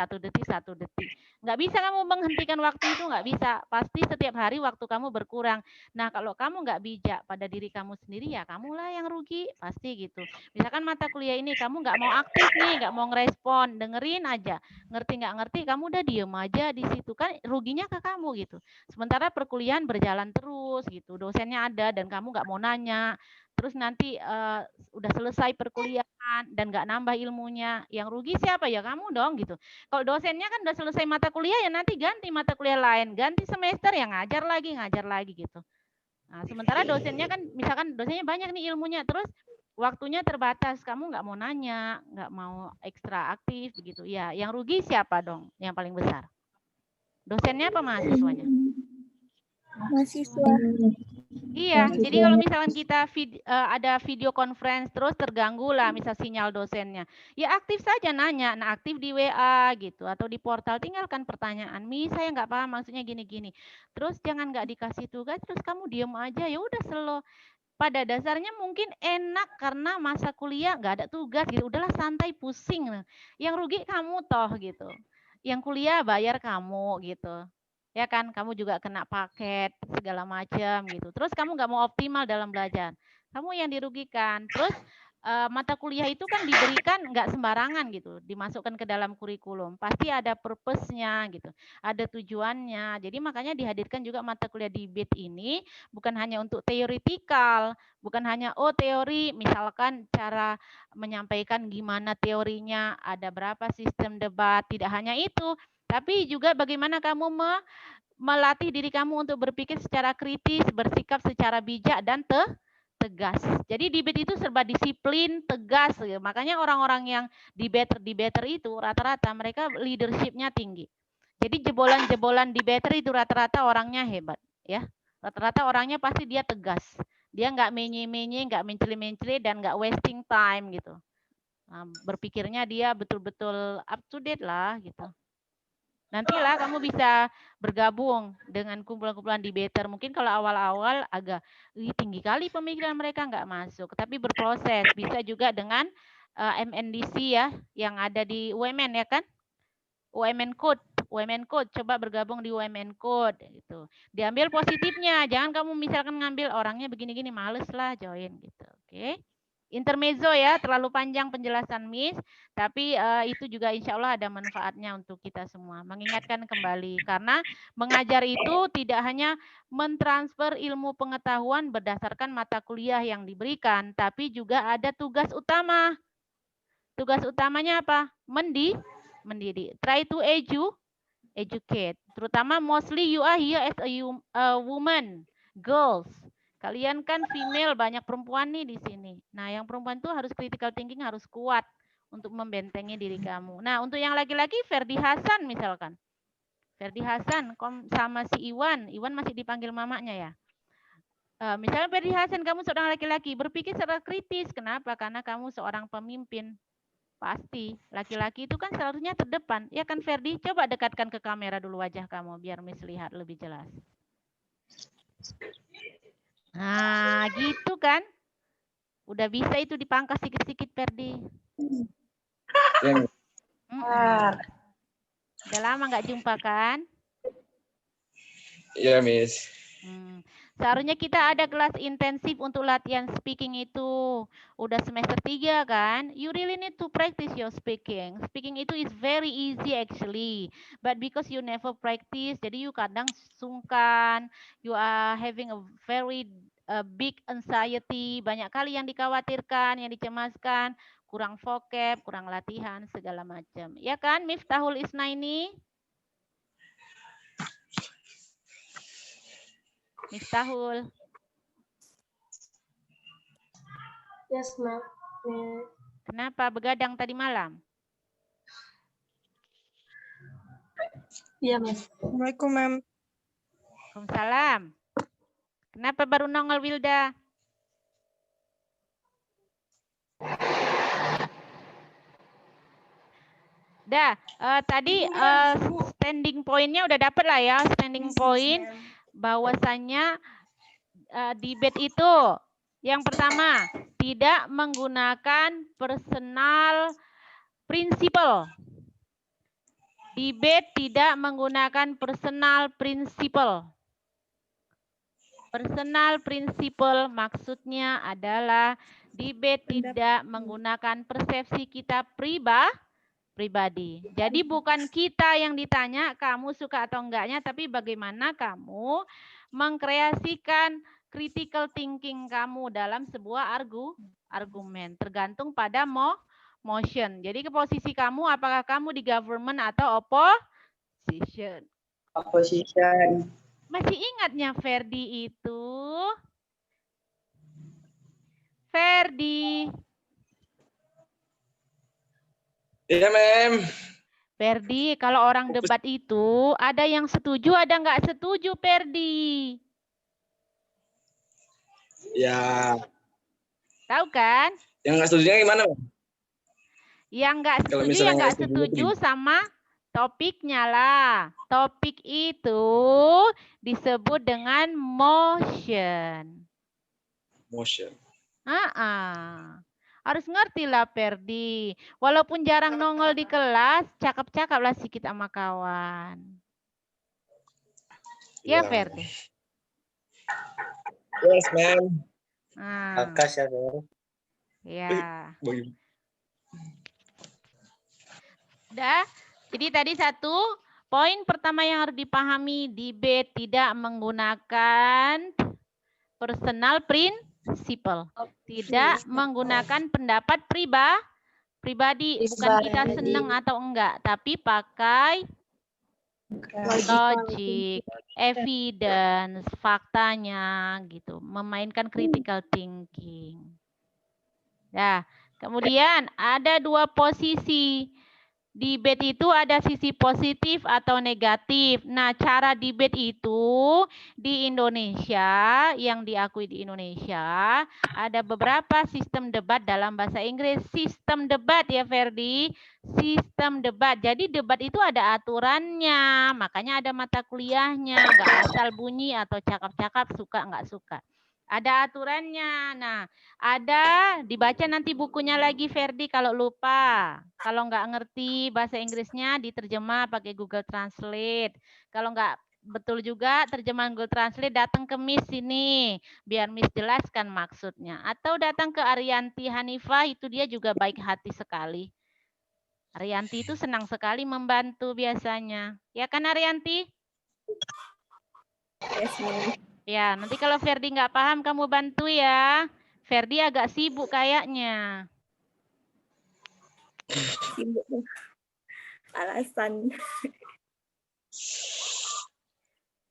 Nggak bisa kamu menghentikan waktu itu, nggak bisa. Pasti setiap hari waktu kamu berkurang. Nah kalau kamu nggak bijak pada diri kamu sendiri ya kamulah yang rugi, pasti gitu. Misalkan mata kuliah ini kamu nggak mau aktif nih, nggak mau ngerespon, dengerin aja. Ngerti nggak ngerti, kamu udah diem aja di situ kan, ruginya ke kamu gitu. Sementara perkuliahan berjalan terus gitu. Dosennya ada dan kamu nggak mau nanya, terus nanti udah selesai perkuliahan dan nggak nambah ilmunya, yang rugi siapa ya kamu dong gitu. Kalau dosennya kan udah selesai mata kuliah ya nanti ganti mata kuliah lain, ganti semester yang ngajar lagi gitu. Nah sementara dosennya kan misalkan dosennya banyak nih ilmunya, terus waktunya terbatas, kamu nggak mau nanya, nggak mau ekstra aktif begitu. Ya, yang rugi siapa dong? Yang paling besar? Dosennya apa mahasiswanya? Mahasiswa. Iya, jadi kalau misalkan kita ada video conference terus terganggu lah misal sinyal dosennya. Ya aktif saja nanya, nah aktif di WA gitu atau di portal tinggalkan pertanyaan. Saya nggak paham maksudnya gini-gini. Terus jangan nggak dikasih tugas terus kamu diem aja ya udah slow. Pada dasarnya mungkin enak karena masa kuliah nggak ada tugas gitu. Udahlah santai pusing. Yang rugi kamu toh gitu. Yang kuliah bayar kamu gitu. Ya kan, kamu juga kena paket segala macam gitu. Terus kamu nggak mau optimal dalam belajar. Kamu yang dirugikan. Terus mata kuliah itu kan diberikan nggak sembarangan gitu, dimasukkan ke dalam kurikulum. Pasti ada purpose-nya gitu, ada tujuannya. Jadi makanya dihadirkan juga mata kuliah debate ini bukan hanya untuk teoritikal, bukan hanya teori, misalkan cara menyampaikan gimana teorinya, ada berapa sistem debat, tidak hanya itu, tapi juga bagaimana kamu melatih diri kamu untuk berpikir secara kritis, bersikap secara bijak dan tegas. Jadi debate itu serba disiplin, tegas. Makanya orang-orang yang debater itu rata-rata mereka leadership-nya tinggi. Jadi jebolan-jebolan debater itu rata-rata orangnya hebat, ya. Rata-rata orangnya pasti dia tegas. Dia nggak menye-menye, nggak menceli-menceli dan nggak wasting time gitu. Nah, berpikirnya dia betul-betul up to date lah gitu. Nantilah kamu bisa bergabung dengan kumpulan-kumpulan debater. Mungkin kalau awal-awal agak tinggi kali pemikiran mereka nggak masuk, tapi berproses. Bisa juga dengan MNDC ya, yang ada di UMN ya kan? UMN Code, coba bergabung di UMN Code gitu. Diambil positifnya, jangan kamu misalkan ngambil orangnya begini-gini, males lah join gitu. Oke. Intermezzo ya, terlalu panjang penjelasan Miss, tapi itu juga insya Allah ada manfaatnya untuk kita semua. Mengingatkan kembali, karena mengajar itu tidak hanya mentransfer ilmu pengetahuan berdasarkan mata kuliah yang diberikan, tapi juga ada tugas utama. Tugas utamanya apa? Mendidik. Try to educate. Terutama mostly you are here as a woman, girls. Kalian kan female, banyak perempuan nih di sini. Nah, yang perempuan tuh harus critical thinking, harus kuat untuk membentengi diri kamu. Nah, untuk yang laki-laki, Ferdi Hasan misalkan. Ferdi Hasan sama si Iwan. Iwan masih dipanggil mamanya ya. Misalnya Ferdi Hasan, kamu seorang laki-laki, berpikir secara kritis. Kenapa? Karena kamu seorang pemimpin. Pasti. Laki-laki itu kan seharusnya terdepan. Ya kan Ferdi? Coba dekatkan ke kamera dulu wajah kamu, biar Miss lihat lebih jelas. Nah, gitu kan. Udah bisa itu dipangkas sedikit-sedikit, Ferdi. Udah lama nggak jumpa kan? Iya, Miss. Seharusnya kita ada kelas intensif untuk latihan speaking itu. Udah semester 3 kan? You really need to practice your speaking. Speaking itu is very easy actually. But because you never practice, jadi you kadang sungkan. You are having a very big anxiety. Banyak kali yang dikhawatirkan, yang dicemaskan. Kurang vocab, kurang latihan, segala macam. Ya kan, Miftahul Isnaini? Miftahul. Yes, ma'am. Kenapa begadang tadi malam? Iya, Miss. Assalamualaikum, Ma'am. Waalaikumsalam. Kenapa baru nongol Wilda? Dah, tadi standing point-nya udah dapet lah ya, standing point bahwasannya debate itu yang pertama tidak menggunakan personal principle. Debate tidak menggunakan personal principle. Personal principle maksudnya adalah debate tidak menggunakan persepsi kita pribadi. Jadi bukan kita yang ditanya kamu suka atau enggaknya, tapi bagaimana kamu mengkreasikan critical thinking kamu dalam sebuah argumen. Tergantung pada motion. Jadi ke posisi kamu, apakah kamu di government atau opposition? Opposition. Masih ingatnya Ferdi itu? Ferdi. Iya, Mem. Ferdi, kalau orang debat itu ada yang setuju, ada nggak setuju, Ferdi? Ya, Tahu kan? yang nggak setujunya gimana, Mem? Yang nggak Kalau setuju, misalnya yang nggak nggak setuju, setuju sama topiknya lah. Topik itu disebut dengan motion. Motion. Harus ngerti lah, Ferdi. Walaupun jarang nongol di kelas, cakap-cakap lah sedikit sama kawan. Ya, Iya. Ferdi. Yes, Mem. Makasih ya, Fer. Ya. Bagi- Udah. Jadi tadi satu, poin pertama yang harus dipahami, debate tidak menggunakan personal principle. Tidak menggunakan pendapat pribadi. Bukan kita senang atau enggak, tapi pakai logik, evidence, faktanya gitu. Memainkan critical thinking. Ya, kemudian ada dua posisi. Debate itu ada sisi positif atau negatif. Nah, cara debate itu di Indonesia, yang diakui di Indonesia, ada beberapa sistem debat dalam bahasa Inggris. Sistem debat ya, Ferdi. Sistem debat. Jadi debat itu ada aturannya, makanya ada mata kuliahnya. Nggak asal bunyi atau cakap-cakap, suka nggak suka. Ada aturannya. Nah, ada dibaca nanti bukunya lagi, Ferdi, kalau lupa. Kalau nggak ngerti bahasa Inggrisnya, diterjemah pakai Google Translate. Kalau nggak betul juga terjemahan Google Translate, datang ke Miss sini biar Miss jelaskan maksudnya. Atau datang ke Arianti Hanifah, itu dia juga baik hati sekali. Arianti itu senang sekali membantu biasanya. Ya kan, Arianti? Yes, Mem. Ya, nanti kalau Ferdi nggak paham, kamu bantu ya. Ferdi agak sibuk kayaknya. Sibuk tuh. Alasan.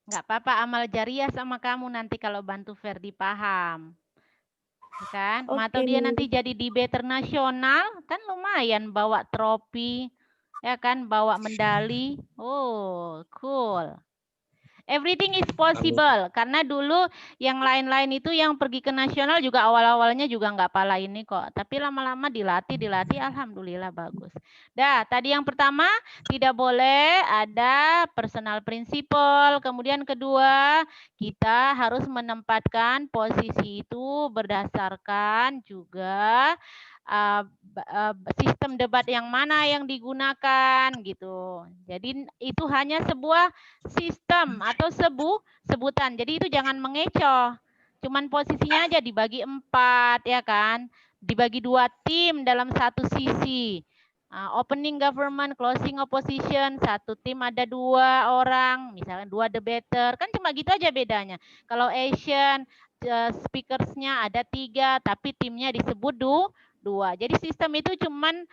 Nggak apa-apa, amal jariah sama kamu nanti kalau bantu Ferdi paham. Ya kan? Atau dia nanti jadi debater nasional, kan lumayan bawa trofi, ya kan? Bawa medali. Oh, cool. Everything is possible. Karena dulu yang lain-lain itu yang pergi ke nasional juga awal-awalnya juga nggak pala ini kok. Tapi lama-lama dilatih, alhamdulillah bagus. Dah, tadi yang pertama tidak boleh ada personal principle. Kemudian kedua, kita harus menempatkan posisi itu berdasarkan juga sistem debat yang mana yang digunakan gitu. Jadi itu hanya sebuah sistem atau sebutan. Jadi itu jangan mengecoh. Cuman posisinya aja dibagi 4 ya kan. Dibagi 2 tim dalam satu sisi. Opening government, closing opposition, satu tim ada 2 orang, misalnya 2 debater, kan cuma gitu aja bedanya. Kalau Asian speakersnya ada 3, tapi timnya disebut 2. Jadi sistem itu cuman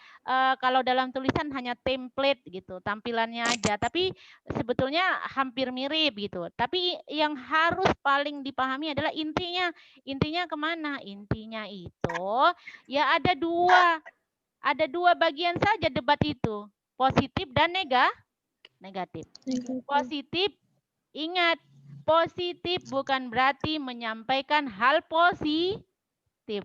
kalau dalam tulisan hanya template gitu, tampilannya aja. Tapi sebetulnya hampir mirip gitu. Tapi yang harus paling dipahami adalah intinya kemana? Intinya itu ya ada 2 bagian saja debat itu, positif dan negatif. Positif, ingat, positif bukan berarti menyampaikan hal positif.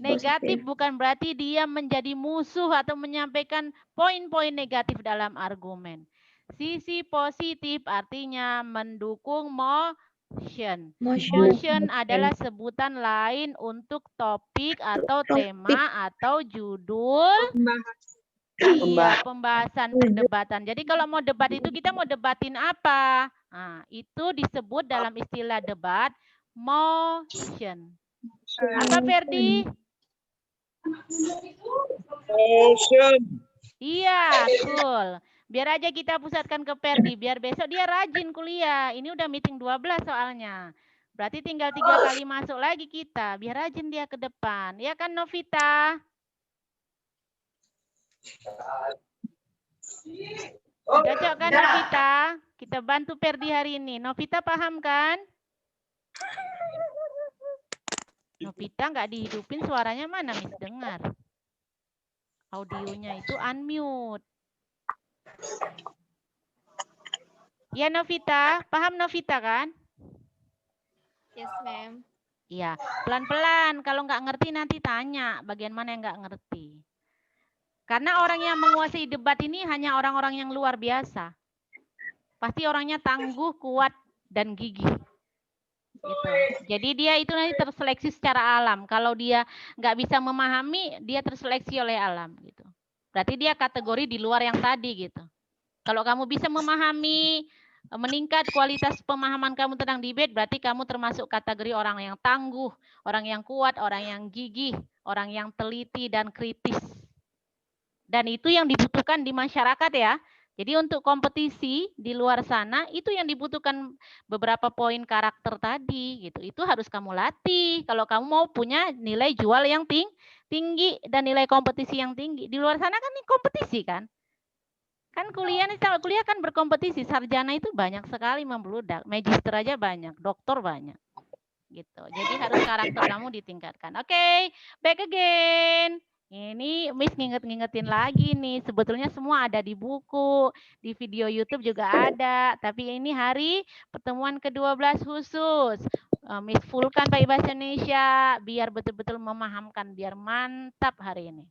Negatif bukan berarti dia menjadi musuh atau menyampaikan poin-poin negatif dalam argumen. Sisi positif artinya mendukung motion. Motion adalah sebutan lain untuk topik atau tema atau judul pembahasan perdebatan. Jadi kalau mau debat itu kita mau debatin apa? Nah, itu disebut dalam istilah debat motion. Apa, Ferdi? Iya, cool. Biar aja kita pusatkan ke Ferdi, biar besok dia rajin kuliah. Ini udah meeting 12 soalnya. Berarti tinggal 3 kali masuk lagi kita, biar rajin dia ke depan. Ya kan, Novita? Cocok kan, Novita? Kita bantu Ferdi hari ini. Novita paham kan? Novita nggak dihidupin, suaranya mana Miss dengar? Audionya itu unmute. Ya Novita, paham Novita kan? Yes, ma'am. Iya, pelan-pelan. Kalau nggak ngerti nanti tanya bagian mana yang nggak ngerti. Karena orang yang menguasai debat ini hanya orang-orang yang luar biasa. Pasti orangnya tangguh, kuat, dan gigih. Gitu. Jadi dia itu nanti terseleksi secara alam. Kalau dia nggak bisa memahami, dia terseleksi oleh alam. Gitu. Berarti dia kategori di luar yang tadi gitu. Kalau kamu bisa memahami, meningkat kualitas pemahaman kamu tentang debate, berarti kamu termasuk kategori orang yang tangguh, orang yang kuat, orang yang gigih, orang yang teliti dan kritis. Dan itu yang dibutuhkan di masyarakat ya. Jadi untuk kompetisi di luar sana itu yang dibutuhkan beberapa poin karakter tadi gitu. Itu harus kamu latih kalau kamu mau punya nilai jual yang tinggi dan nilai kompetisi yang tinggi. Di luar sana kan ini kompetisi kan. Kan kuliah kan berkompetisi, sarjana itu banyak sekali membludak, magister aja banyak, doktor banyak. Gitu. Jadi harus karakter kamu ditingkatkan. Oke, back again. Ini Miss ngingetin lagi nih. Sebetulnya semua ada di buku, di video YouTube juga ada. Tapi ini hari pertemuan ke-12 khusus. Miss fullkan pakai bahasa Indonesia biar betul-betul memahamkan, biar mantap hari ini.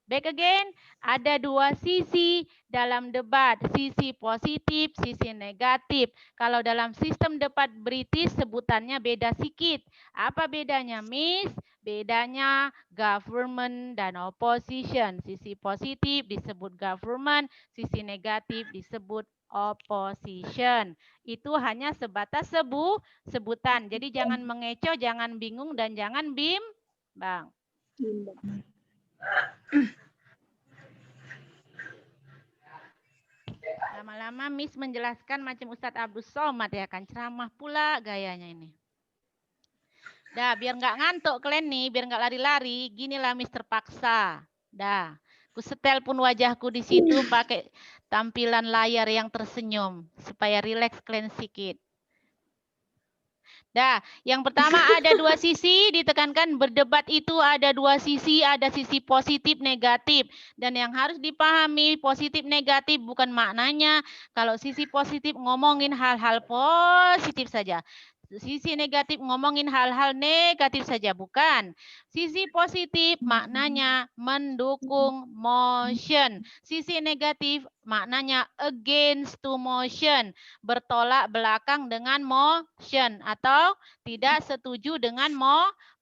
Back again, ada dua sisi dalam debat, sisi positif, sisi negatif. Kalau dalam sistem debat British sebutannya beda sedikit. Apa bedanya, Miss? Bedanya government dan opposition. Sisi positif disebut government, sisi negatif disebut opposition. Itu hanya sebatas sebutan. Jadi jangan mengecoh, jangan bingung, dan jangan bimbang. Lama-lama Miss menjelaskan macam Ustadz Abdul Somad ya kan, ceramah pula gayanya ini. Dah, biar nggak ngantuk kalian nih, biar nggak lari-lari, ginilah Miss terpaksa. Dah, ku setel pun wajahku di situ pakai tampilan layar yang tersenyum supaya rileks kalian sedikit. Dah, yang pertama ada dua sisi, ditekankan berdebat itu ada dua sisi, ada sisi positif, negatif. Dan yang harus dipahami positif, negatif bukan maknanya kalau sisi positif ngomongin hal-hal positif saja. Sisi negatif ngomongin hal-hal negatif saja, bukan. Sisi positif maknanya mendukung motion. Sisi negatif maknanya against to motion. Bertolak belakang dengan motion atau tidak setuju dengan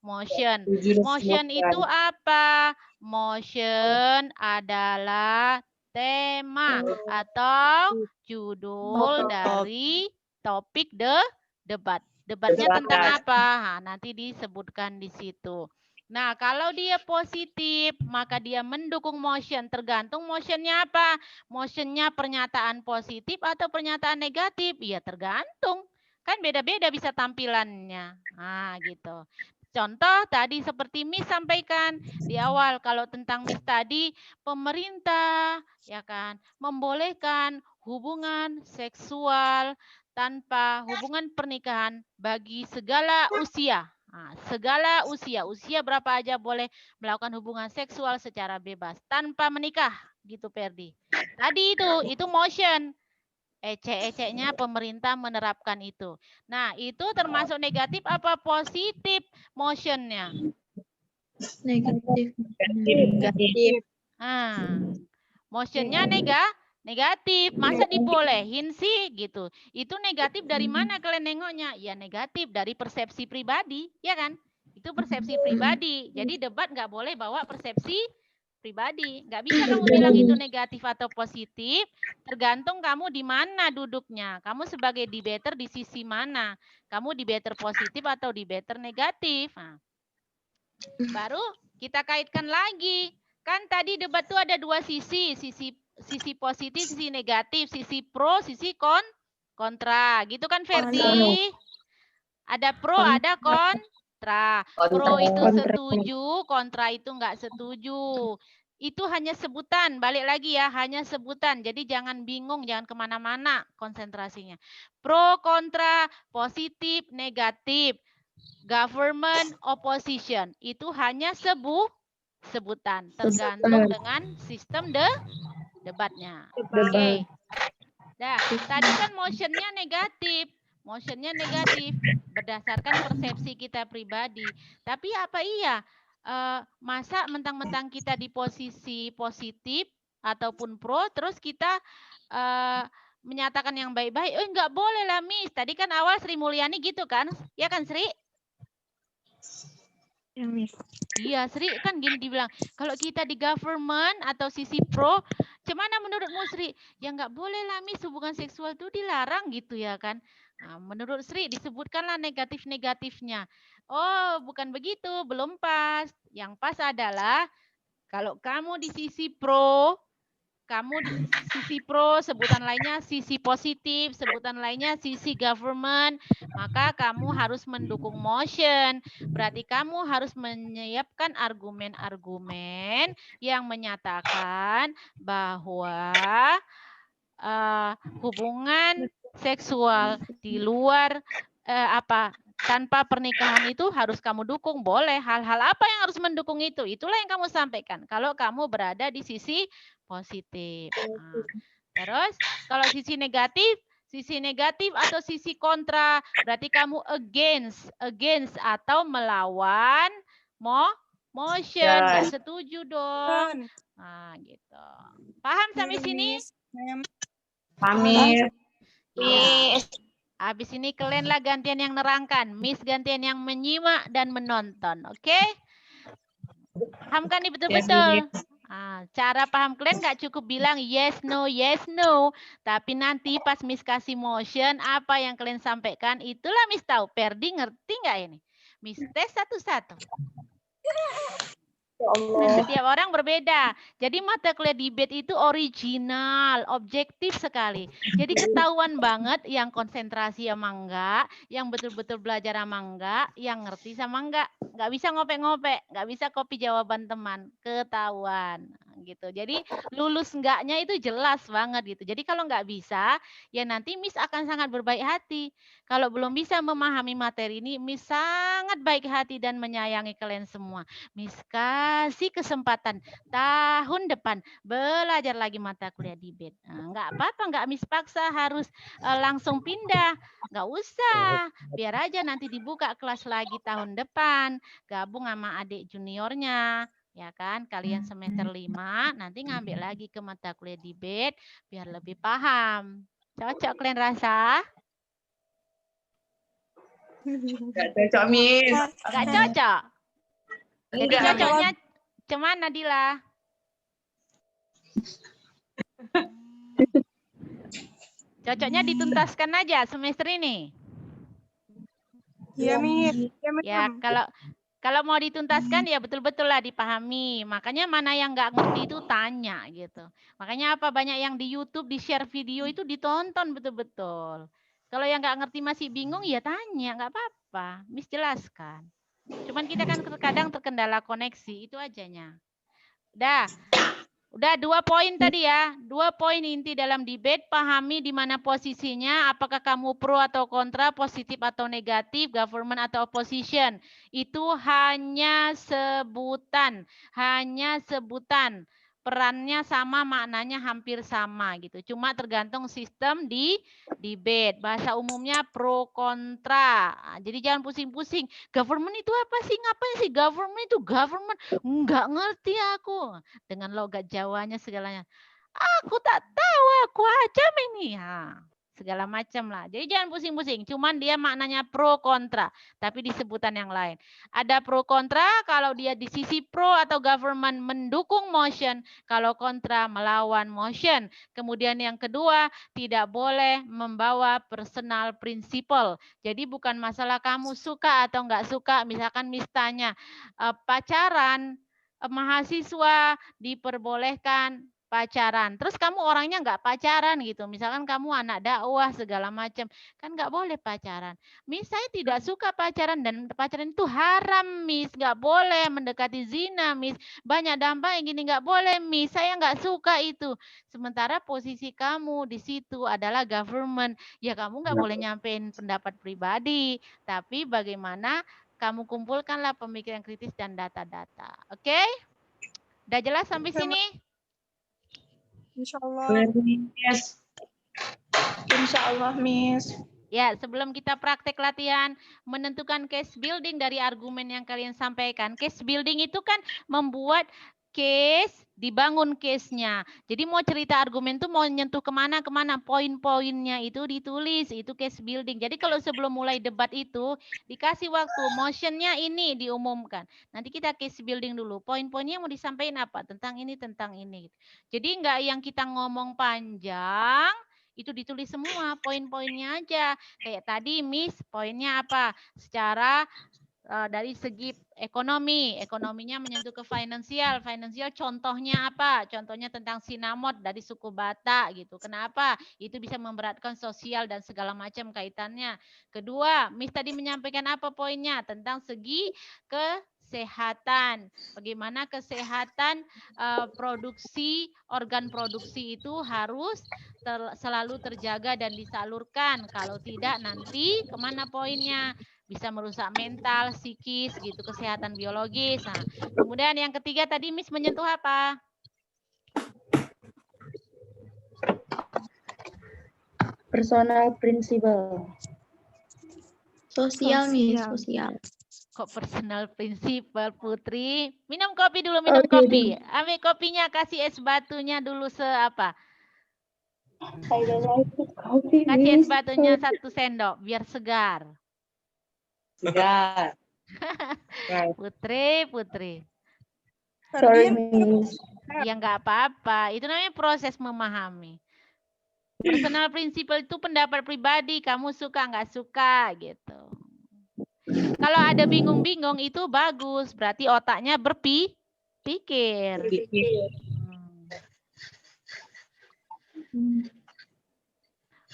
motion. Motion itu apa? Motion adalah tema atau judul dari topik debat. Debatnya tentang apa? Nah, nanti disebutkan di situ. Nah, kalau dia positif, maka dia mendukung motion. Tergantung motionnya apa? Motionnya pernyataan positif atau pernyataan negatif? Ya, tergantung. Kan beda-beda bisa tampilannya. Nah, gitu. Contoh tadi seperti Miss sampaikan di awal, kalau tentang Miss tadi, pemerintah ya kan membolehkan hubungan seksual tanpa hubungan pernikahan bagi segala usia. Nah, segala usia, usia berapa aja boleh melakukan hubungan seksual secara bebas tanpa menikah, gitu Perdi. Tadi itu motion. Ecek-eceknya pemerintah menerapkan itu. Nah, itu termasuk negatif apa positif motionnya? Negatif. Nah, motionnya negatif. Masa dibolehin sih gitu? Itu negatif dari mana kalian nengoknya? Ya negatif dari persepsi pribadi, ya kan? Itu persepsi pribadi. Jadi debat nggak boleh bawa persepsi pribadi. Nggak bisa kamu bilang itu negatif atau positif. Tergantung kamu di mana duduknya. Kamu sebagai debater di sisi mana? Kamu debater positif atau debater negatif? Nah, baru kita kaitkan lagi. Kan tadi debat tuh ada dua sisi positif, sisi negatif, sisi pro, sisi kontra. Gitu kan Ferdi? Ada pro, ada kontra. Pro itu setuju, kontra itu enggak setuju. Itu hanya sebutan, balik lagi ya, hanya sebutan. Jadi jangan bingung, jangan kemana-mana konsentrasinya. Pro, kontra, positif, negatif. government, opposition. Itu hanya sebutan, tergantung dengan sistem debatnya. Oke. Dah, tadi kan motionnya negatif. Motionnya negatif berdasarkan persepsi kita pribadi. Tapi apa iya? Masa mentang-mentang kita di posisi positif ataupun pro, terus kita menyatakan yang baik-baik, enggak boleh lah Miss. Tadi kan awal Sri Mulyani gitu kan? Ya kan Sri? Ya, Miss. Iya, Sri kan gini dibilang, kalau kita di government atau sisi pro, gimana menurutmu Sri? Ya nggak boleh lah Miss, hubungan seksual itu dilarang gitu ya kan? Nah, menurut Sri disebutkanlah negatif-negatifnya. Oh, bukan begitu, belum pas. Yang pas adalah kalau kamu di sisi pro, kamu di sisi pro, sebutan lainnya sisi positif, sebutan lainnya sisi government, maka kamu harus mendukung motion. Berarti kamu harus menyiapkan argumen-argumen yang menyatakan bahwa hubungan seksual di luar tanpa pernikahan itu harus kamu dukung. Boleh. Hal-hal apa yang harus mendukung itu? Itulah yang kamu sampaikan. Kalau kamu berada di sisi positif. Nah, terus kalau sisi negatif atau sisi kontra, berarti kamu against atau melawan motion. Nggak setuju dong. Nah, gitu. Paham sampai sini? Amin. Iya. Habis ini kalian lah gantian yang nerangkan. Miss gantian yang menyimak dan menonton. Oke? Paham kan nih betul-betul? Cara paham kalian nggak cukup bilang yes, no. Tapi nanti pas Miss kasih motion, apa yang kalian sampaikan, itulah Miss tahu. Perdi ngerti nggak ini? Miss tes satu-satu. Nah, setiap orang berbeda. Jadi mata kuliah debate itu original, objektif sekali. Jadi ketahuan banget yang konsentrasi sama enggak, yang betul-betul belajar sama enggak, yang ngerti sama enggak. Enggak bisa ngopek-ngopek, enggak bisa copy jawaban teman, ketahuan gitu. Jadi lulus enggaknya itu jelas banget gitu. Jadi kalau enggak bisa, ya nanti Miss akan sangat berbaik hati. Kalau belum bisa memahami materi ini, Miss sangat baik hati dan menyayangi kalian semua. Miss kasih kesempatan tahun depan belajar lagi mata kuliah debate. Nah, enggak apa-apa, enggak Miss paksa harus langsung pindah. Enggak usah. Biar aja nanti dibuka kelas lagi tahun depan. Gabung sama adik juniornya. Ya kan, kalian semester 5 nanti ngambil lagi ke mata kuliah debate biar lebih paham. Cocok kalian rasa? Gak cocok, Miss. Gak cocok? Jadi cocoknya cuman Nadila? Cocoknya dituntaskan aja semester ini. Iya, Miss. Ya, kalau mau dituntaskan ya betul-betul lah dipahami. Makanya mana yang nggak ngerti itu tanya gitu. Makanya apa banyak yang di YouTube di-share video itu ditonton betul-betul. Kalau yang nggak ngerti masih bingung ya tanya, nggak apa-apa. Miss jelaskan. Cuman kita kan terkadang terkendala koneksi, itu ajanya. Udah 2 poin tadi ya. 2 poin inti dalam debate, pahami di mana posisinya, apakah kamu pro atau kontra, positif atau negatif, government atau opposition. Itu hanya sebutan, perannya sama, maknanya hampir sama gitu. Cuma tergantung sistem di debate. Bahasa umumnya pro kontra. Jadi jangan pusing-pusing. Government itu apa sih? Ngapain sih government itu? Government nggak ngerti aku. Dengan logat Jawanya segalanya. Aku tak tahu, aku ajam ini. Segala macam lah. Jadi jangan pusing-pusing. Cuman dia maknanya pro kontra. Tapi di sebutan yang lain. Ada pro kontra kalau dia di sisi pro atau government mendukung motion. Kalau kontra melawan motion. Kemudian yang kedua, tidak boleh membawa personal principle. Jadi bukan masalah kamu suka atau nggak suka. Misalkan Miss tanya, pacaran mahasiswa diperbolehkan pacaran. Terus kamu orangnya nggak pacaran gitu. Misalkan kamu anak dakwah segala macam, kan nggak boleh pacaran. Miss, saya tidak suka pacaran dan pacaran itu haram, Miss. Nggak boleh mendekati zina, Miss. Banyak dampak yang gini nggak boleh, Miss. Saya nggak suka itu. Sementara posisi kamu di situ adalah government. Ya kamu nggak boleh nyampein pendapat pribadi. Tapi bagaimana kamu kumpulkanlah pemikiran kritis dan data-data. Oke? Udah jelas sampai sini? Insya Allah. Yes. Insya Allah, Miss. Ya, sebelum kita praktek latihan menentukan case building dari argumen yang kalian sampaikan. Case building itu kan membuat case, dibangun case-nya. Jadi mau cerita argumen itu mau nyentuh kemana-kemana, poin-poinnya itu ditulis, itu case building. Jadi kalau sebelum mulai debat itu, dikasih waktu, motionnya ini diumumkan. Nanti kita case building dulu, poin-poinnya mau disampaikan apa, tentang ini. Jadi enggak yang kita ngomong panjang, itu ditulis semua, poin-poinnya aja. Kayak tadi, Miss, poinnya apa? Secara dari segi ekonominya menyentuh ke finansial contohnya apa? Contohnya tentang sinamot dari suku Batak gitu. Kenapa? Itu bisa memberatkan sosial dan segala macam kaitannya. Kedua, Miss tadi menyampaikan apa poinnya? Tentang segi kesehatan. Bagaimana kesehatan produksi, organ produksi itu harus selalu terjaga dan disalurkan. Kalau tidak nanti kemana poinnya? Bisa merusak mental, psikis, gitu, kesehatan biologis. Nah, kemudian yang ketiga tadi Miss menyentuh apa? Personal principle. Sosial, Miss, sosial. Kok personal principle, Putri? Minum kopi dulu, minum kopi. Ambil kopinya, kasih es batunya dulu seapa? Saya like kopi, Kasih es Miss. batunya 1 sendok, biar segar. Ya. Putri. Sorry, Miss. Ya nggak apa-apa. Itu namanya proses memahami. Personal principle itu pendapat pribadi. Kamu suka nggak suka gitu. Kalau ada bingung-bingung itu bagus. Berarti otaknya berpikir.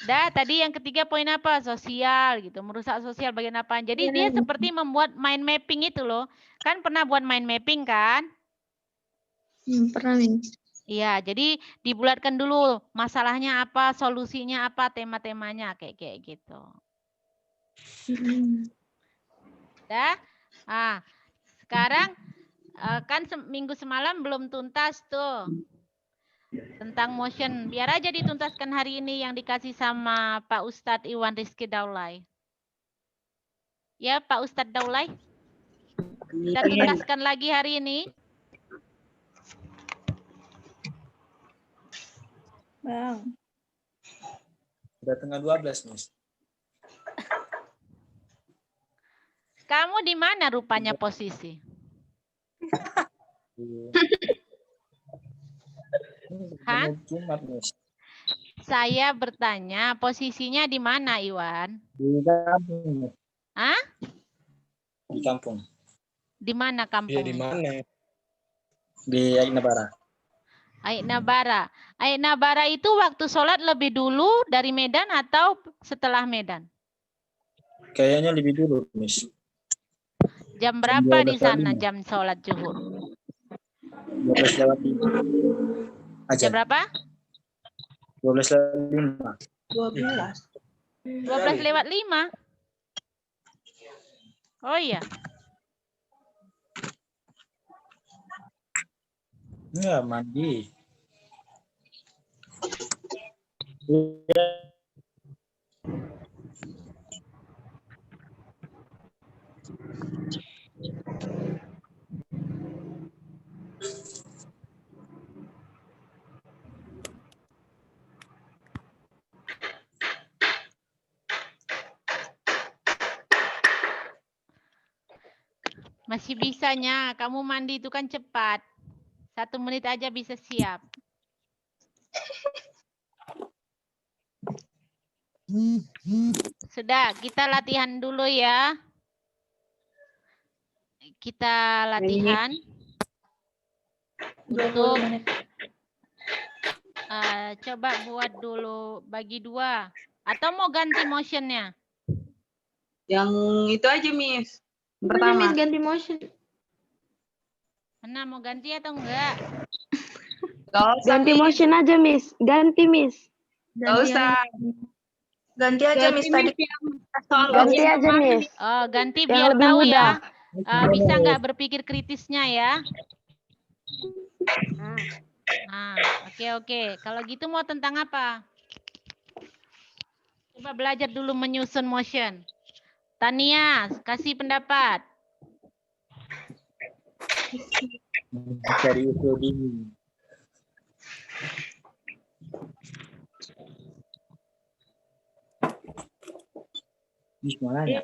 Dah, tadi yang ketiga poin apa? Sosial gitu, merusak sosial bagian apa? Jadi dia seperti membuat mind mapping itu loh. Kan pernah buat mind mapping kan? Pernah, Miss. Iya, jadi dibulatkan dulu masalahnya apa, solusinya apa, tema-temanya kayak gitu. Dah? Ah, sekarang kan minggu semalam belum tuntas tuh. Tentang motion, biar aja dituntaskan hari ini yang dikasih sama Pak Ustadz Iwan Rizky Daulay. Ya, Pak Ustadz Daulay. Kita tuntaskan lagi hari ini. Bang. Udah tengah 12, Miss. Kamu di mana rupanya posisi? Hah? Saya bertanya posisinya di mana, Iwan? Di kampung. Hah? Di kampung. Di mana kampung? Di mana? Di Ainabara. Ainabara itu waktu sholat lebih dulu dari Medan atau setelah Medan? Kayaknya lebih dulu, Miss. Jam berapa di sana jam sholat zuhur? 12:05. Jam berapa? 12:05. 12:05. Oh iya. Ya, mandi. Masih bisanya, kamu mandi itu kan cepat. 1 menit aja bisa siap. Sudah, kita latihan dulu ya. Kita latihan untuk Coba buat dulu bagi 2. Atau mau ganti motionnya? Yang itu aja, Miss. Ini Pertama. Miss ganti motion. Mana mau ganti atau enggak? Gak usah, Ganti Miss. motion aja, Miss. Ganti, Miss. Gak Ganti usah. Ganti aja Miss tadi. Soal Ganti ujian aja, kemarin. Miss. Oh, ganti Yang biar lebih tahu mudah. ya. Bisa nggak berpikir kritisnya ya? Nah, oke. Kalau gitu mau tentang apa? Coba belajar dulu menyusun motion. Tania, kasih pendapat. Mencari usul dini. Miss mau nanya.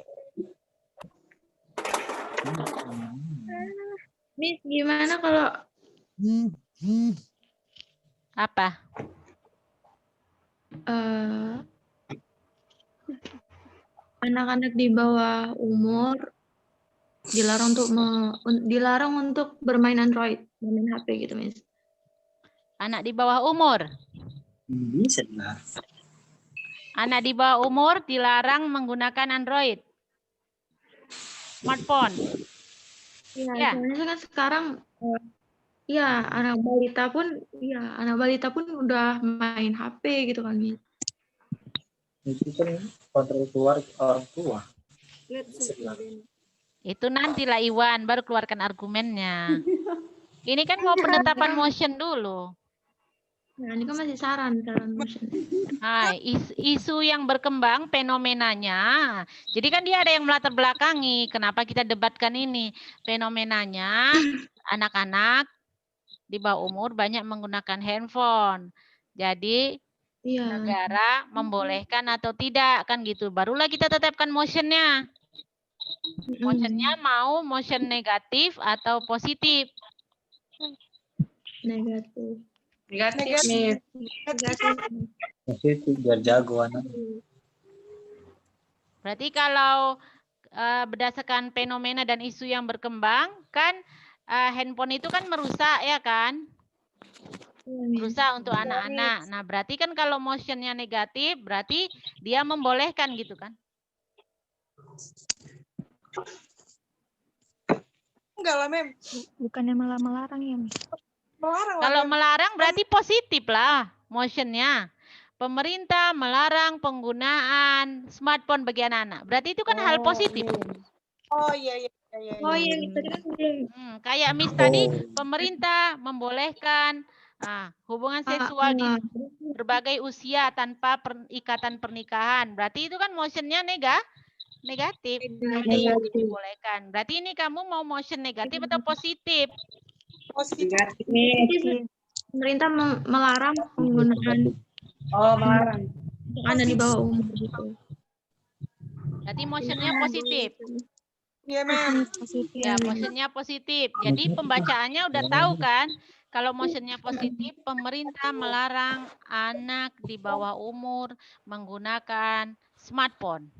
Miss, gimana kalau Apa? anak-anak di bawah umur dilarang untuk bermain Android, bermain HP gitu, Miss. Anak di bawah umur. Bisa lah. Anak di bawah umur dilarang menggunakan Android. Smartphone. Iya, Ya. soalnya kan sekarang iya, anak balita pun udah main HP gitu kan, Miss. Itu kan kontrol keluar orang tua. Itu nantilah Iwan baru keluarkan argumennya. Ini kan mau penetapan motion dulu. Nah, ini kan masih saran motion. Isu yang berkembang fenomenanya. Jadi kan dia ada yang melatar belakangi. Kenapa kita debatkan ini? Fenomenanya anak-anak di bawah umur banyak menggunakan handphone. Jadi negara membolehkan atau tidak kan gitu. Barulah kita tetapkan motionnya. Motionnya mau motion negatif atau positif? Negatif. Miss. Positif biar jago anak. Berarti kalau berdasarkan fenomena dan isu yang berkembang kan handphone itu kan merusak ya kan? Merusak untuk anak-anak. Nah, berarti kan kalau motionnya negatif berarti dia membolehkan gitu kan? Enggak lah, Mem. Bukannya malah melarang ya, Miss? Kalau melarang berarti positif lah motionnya. Pemerintah melarang penggunaan smartphone bagi anak-anak. Berarti itu kan hal positif. Oh iya. Oh iya, tadi kan belum. Kayak Miss tadi, pemerintah membolehkan hubungan seksual di berbagai usia tanpa ikatan pernikahan. Berarti itu kan motionnya negatif. Dibolehkan. Berarti ini kamu mau motion negatif atau positif? Positif. Pemerintah melarang penggunaan Melarang. anak di bawah umur gitu. Berarti motionnya positif. Iya, Mem. Ya, motionnya positif. Jadi pembacaannya udah tahu kan? Kalau motionnya positif, pemerintah melarang anak di bawah umur menggunakan smartphone.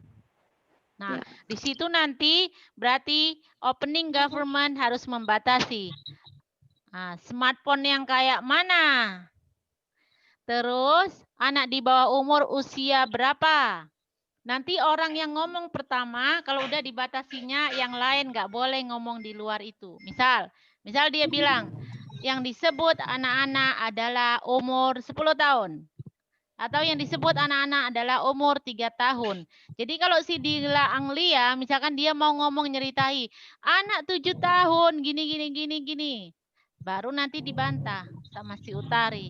Nah, di situ nanti berarti opening government harus membatasi. Smartphone yang kayak mana? Terus anak di bawah umur usia berapa? Nanti orang yang ngomong pertama, kalau udah dibatasinya, yang lain nggak boleh ngomong di luar itu. Misal dia bilang, yang disebut anak-anak adalah umur 10 tahun. Atau yang disebut anak-anak adalah umur 3 tahun. Jadi kalau si Dila Anglia, misalkan dia mau ngomong nyeritai, anak 7 tahun, gini. Baru nanti dibantah sama si Utari.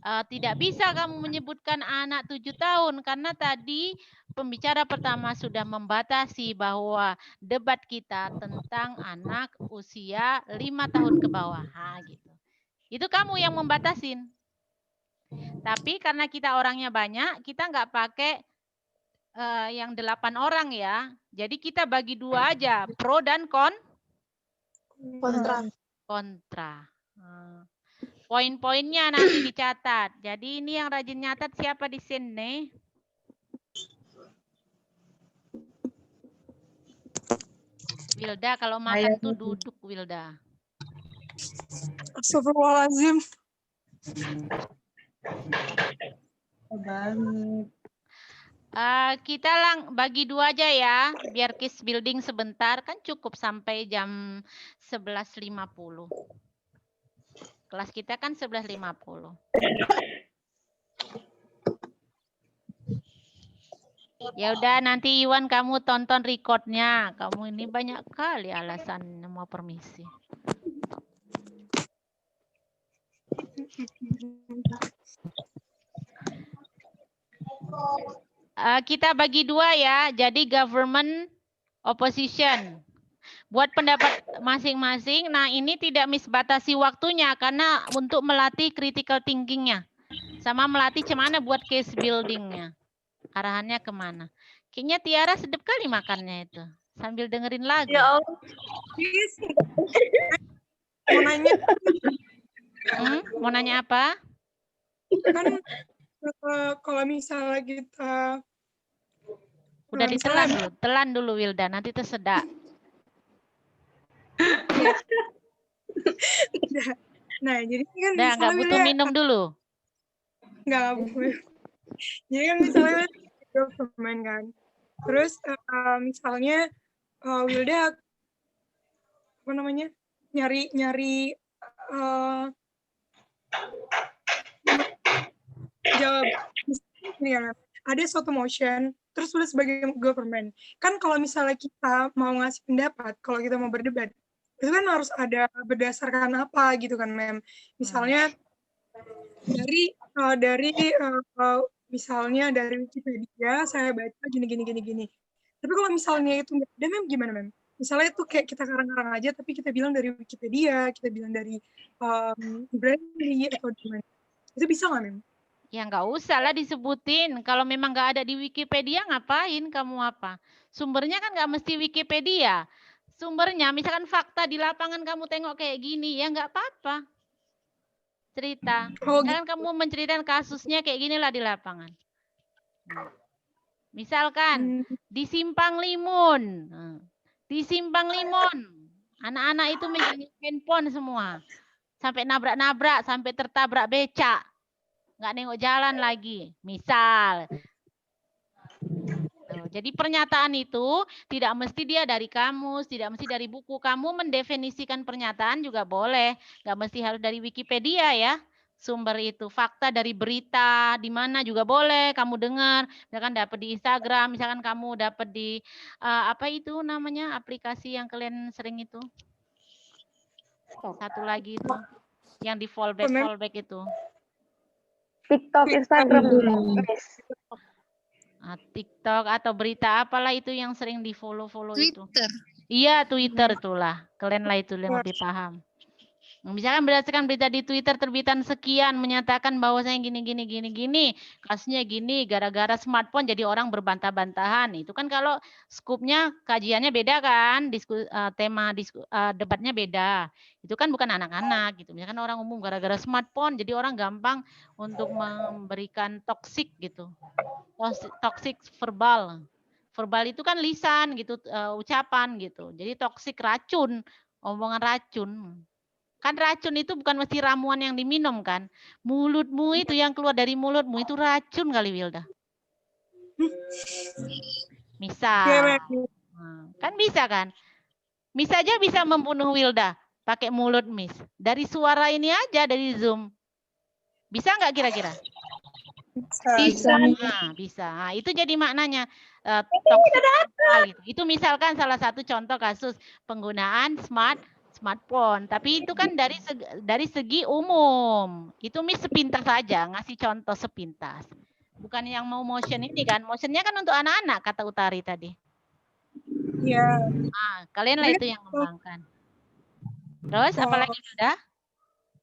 Tidak bisa kamu menyebutkan anak 7 tahun karena tadi pembicara pertama sudah membatasi bahwa debat kita tentang anak usia 5 tahun ke bawah. Gitu. Itu kamu yang membatasin. Tapi karena kita orangnya banyak, kita nggak pakai yang 8 orang ya. Jadi kita bagi 2 aja, pro dan kontra. Poin-poinnya nanti dicatat. Jadi ini yang rajin nyatat siapa di sini? Wilda, kalau makan tuh duduk, Wilda. Astagfirullahaladzim. banget. Kita bagi 2 aja ya, biar case building sebentar, kan cukup sampai jam 11.50. Kelas kita kan 11.50. Ya udah, nanti Iwan kamu tonton recordnya. Kamu ini banyak kali alasan mau permisi. Kita bagi 2 ya, jadi government, opposition. Buat pendapat masing-masing. Nah, ini tidak misbatasi waktunya karena untuk melatih critical thinking-nya. Sama melatih gimana buat case building-nya. Arahannya kemana. Kayaknya Tiara sedap kali makannya itu. Sambil dengerin lagu. Ya Allah. Mau nanya, Mau nanya apa? kan kalau misalnya kita Udah ditelan dulu. Telan dulu Wilda, nanti tersedak. Nah, jadi kan Udah, nggak butuh minum dulu. Nggak boleh. Jadi kan misalnya government kan. Terus misalnya Wilda apa namanya? Nyari jawab ya, ada suatu motion terus udah sebagai government. Kan kalau misalnya kita mau ngasih pendapat, kalau kita mau berdebat, itu kan harus ada berdasarkan apa gitu kan, Mem. Misalnya dari misalnya dari Wikipedia saya baca gini. Tapi kalau misalnya itu nggak ada, Mem, gimana, Mem? Misalnya itu kayak kita karang-karang aja, tapi kita bilang dari Wikipedia, kita bilang dari Brandly atau gimana? Itu bisa nggak, Mem? Ya nggak usah lah disebutin. Kalau memang nggak ada di Wikipedia, ngapain kamu apa? Sumbernya kan nggak mesti Wikipedia. Sumbernya, misalkan fakta di lapangan kamu tengok kayak gini, ya nggak apa-apa. Cerita. Misalkan kamu menceritakan kasusnya kayak ginilah di lapangan. Misalkan di Simpang Limun. Di Simpang Limun. Anak-anak itu megang handphone semua. Sampai nabrak-nabrak, sampai tertabrak becak. Nggak nengok jalan lagi, misal. Jadi pernyataan itu tidak mesti dia dari kamus, tidak mesti dari buku. Kamu mendefinisikan pernyataan juga boleh, nggak mesti harus dari Wikipedia ya. Sumber itu fakta dari berita, di mana juga boleh kamu dengar. Misalkan dapat di Instagram, misalkan kamu dapat di apa itu namanya aplikasi yang kalian sering itu. Satu lagi itu, yang di fallback itu. TikTok, Instagram. TikTok atau berita apalah itu yang sering di follow itu. Iya, Twitter itulah. Kalian lah itu yang lebih paham. Misalkan berdasarkan berita di Twitter terbitan sekian menyatakan bahwasanya gini. Kasusnya gini, gara-gara smartphone jadi orang berbantah-bantahan. Itu kan kalau skupnya kajiannya beda kan, debatnya beda. Itu kan bukan anak-anak gitu. Misalkan orang umum gara-gara smartphone jadi orang gampang untuk memberikan toksik gitu. Toksik verbal. Verbal itu kan lisan gitu, ucapan gitu. Jadi toksik racun, omongan racun. Kan racun itu bukan mesti ramuan yang diminum kan. Mulutmu itu yang keluar dari mulutmu itu racun kali Wilda. Misal. Kan bisa kan. Miss aja bisa membunuh Wilda pakai mulut Miss. Dari suara ini aja dari Zoom. Bisa nggak kira-kira? Bisa. Bisa. Nah, itu jadi maknanya. Itu misalkan salah satu contoh kasus penggunaan smartphone, tapi itu kan dari segi umum. Itu Miss sepintas saja, ngasih contoh sepintas. Bukan yang mau motion ini kan. Motionnya kan untuk anak-anak, kata Utari tadi. Iya. Kalian lah itu yang ngembangkan. Terus apalagi sudah?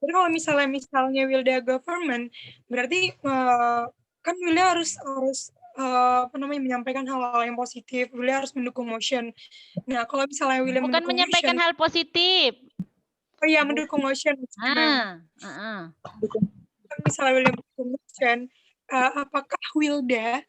Jadi kalau misalnya Wilda government, berarti kan Wilda harus menyampaikan hal-hal yang positif. Wilda harus mendukung motion. Nah, kalau misalnya Wilda bukan menyampaikan hal positif. Oh iya, mendukung motion. Misalnya Wilda mendukung motion, apakah Wilda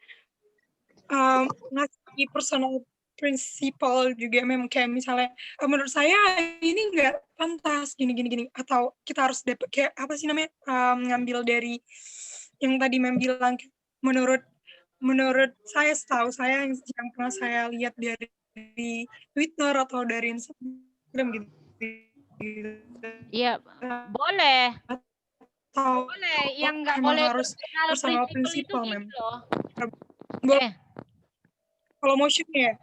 ngasih personal prinsipal juga memang kayak misalnya menurut saya ini nggak pantas gini atau kita harus dapat kayak apa sih namanya ngambil dari yang tadi Mem bilang menurut saya, setahu saya yang pernah saya lihat dari Twitter atau dari Instagram gitu. Iya, boleh. Atau Boleh, yang nggak emang boleh harus personal personal principle itu principle, Mem? gitu loh. Kalau motion ya.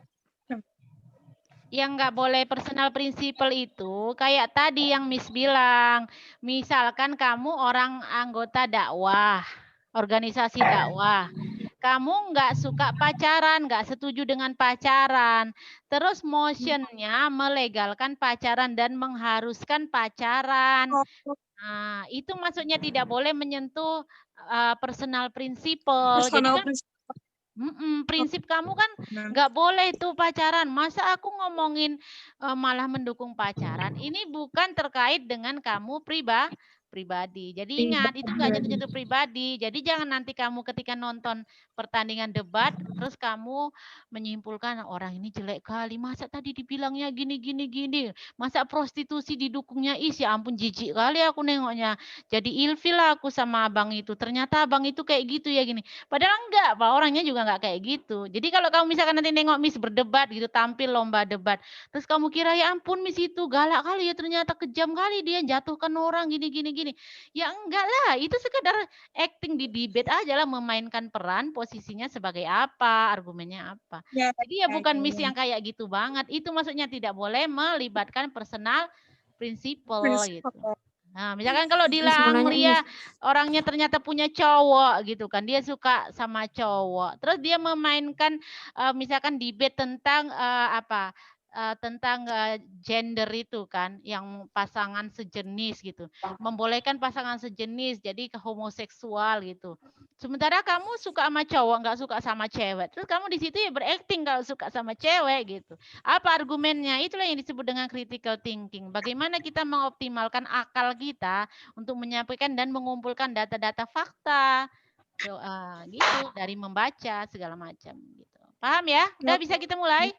Yang nggak boleh personal principle itu kayak tadi yang Miss bilang, misalkan kamu orang anggota dakwah, organisasi dakwah, kamu nggak suka pacaran, nggak setuju dengan pacaran, terus motionnya melegalkan pacaran dan mengharuskan pacaran. Nah, itu maksudnya tidak boleh menyentuh personal principle. Jadi kan prinsip kamu kan nggak boleh tuh pacaran. Masa aku ngomongin malah mendukung pacaran? Ini bukan terkait dengan kamu pribadi. Jadi ingat, itu nggak nyentuh-nyentuh pribadi. Jadi jangan nanti kamu ketika nonton pertandingan debat, terus kamu menyimpulkan orang ini jelek kali. Masa tadi dibilangnya gini. Masa prostitusi didukungnya, ya ampun jijik kali aku nengoknya. Jadi ilfil aku sama abang itu. Ternyata abang itu kayak gitu ya gini. Padahal enggak, Pak. Orangnya juga enggak kayak gitu. Jadi kalau kamu misalkan nanti nengok Miss berdebat gitu, tampil lomba debat. Terus kamu kira ya ampun Miss itu galak kali ya, ternyata kejam kali dia jatuhkan orang gini. Ya enggak lah, itu sekedar acting di debate aja lah, memainkan peran posisinya sebagai apa, argumennya apa. Jadi ya bukan Miss yang kayak gitu banget. Itu maksudnya tidak boleh melibatkan personal principle gitu. Nah, misalkan kalau Dilang Lia orangnya ternyata punya cowok gitu kan, dia suka sama cowok, terus dia memainkan misalkan debate tentang tentang gender itu kan, yang pasangan sejenis gitu, membolehkan pasangan sejenis jadi ke homoseksual gitu. Sementara kamu suka sama cowok, nggak suka sama cewek, terus kamu di situ ya berakting kalau suka sama cewek gitu. Apa argumennya? Itulah yang disebut dengan critical thinking. Bagaimana kita mengoptimalkan akal kita untuk menyampaikan dan mengumpulkan data-data fakta gitu, dari membaca segala macam gitu. Paham ya? Udah bisa kita mulai?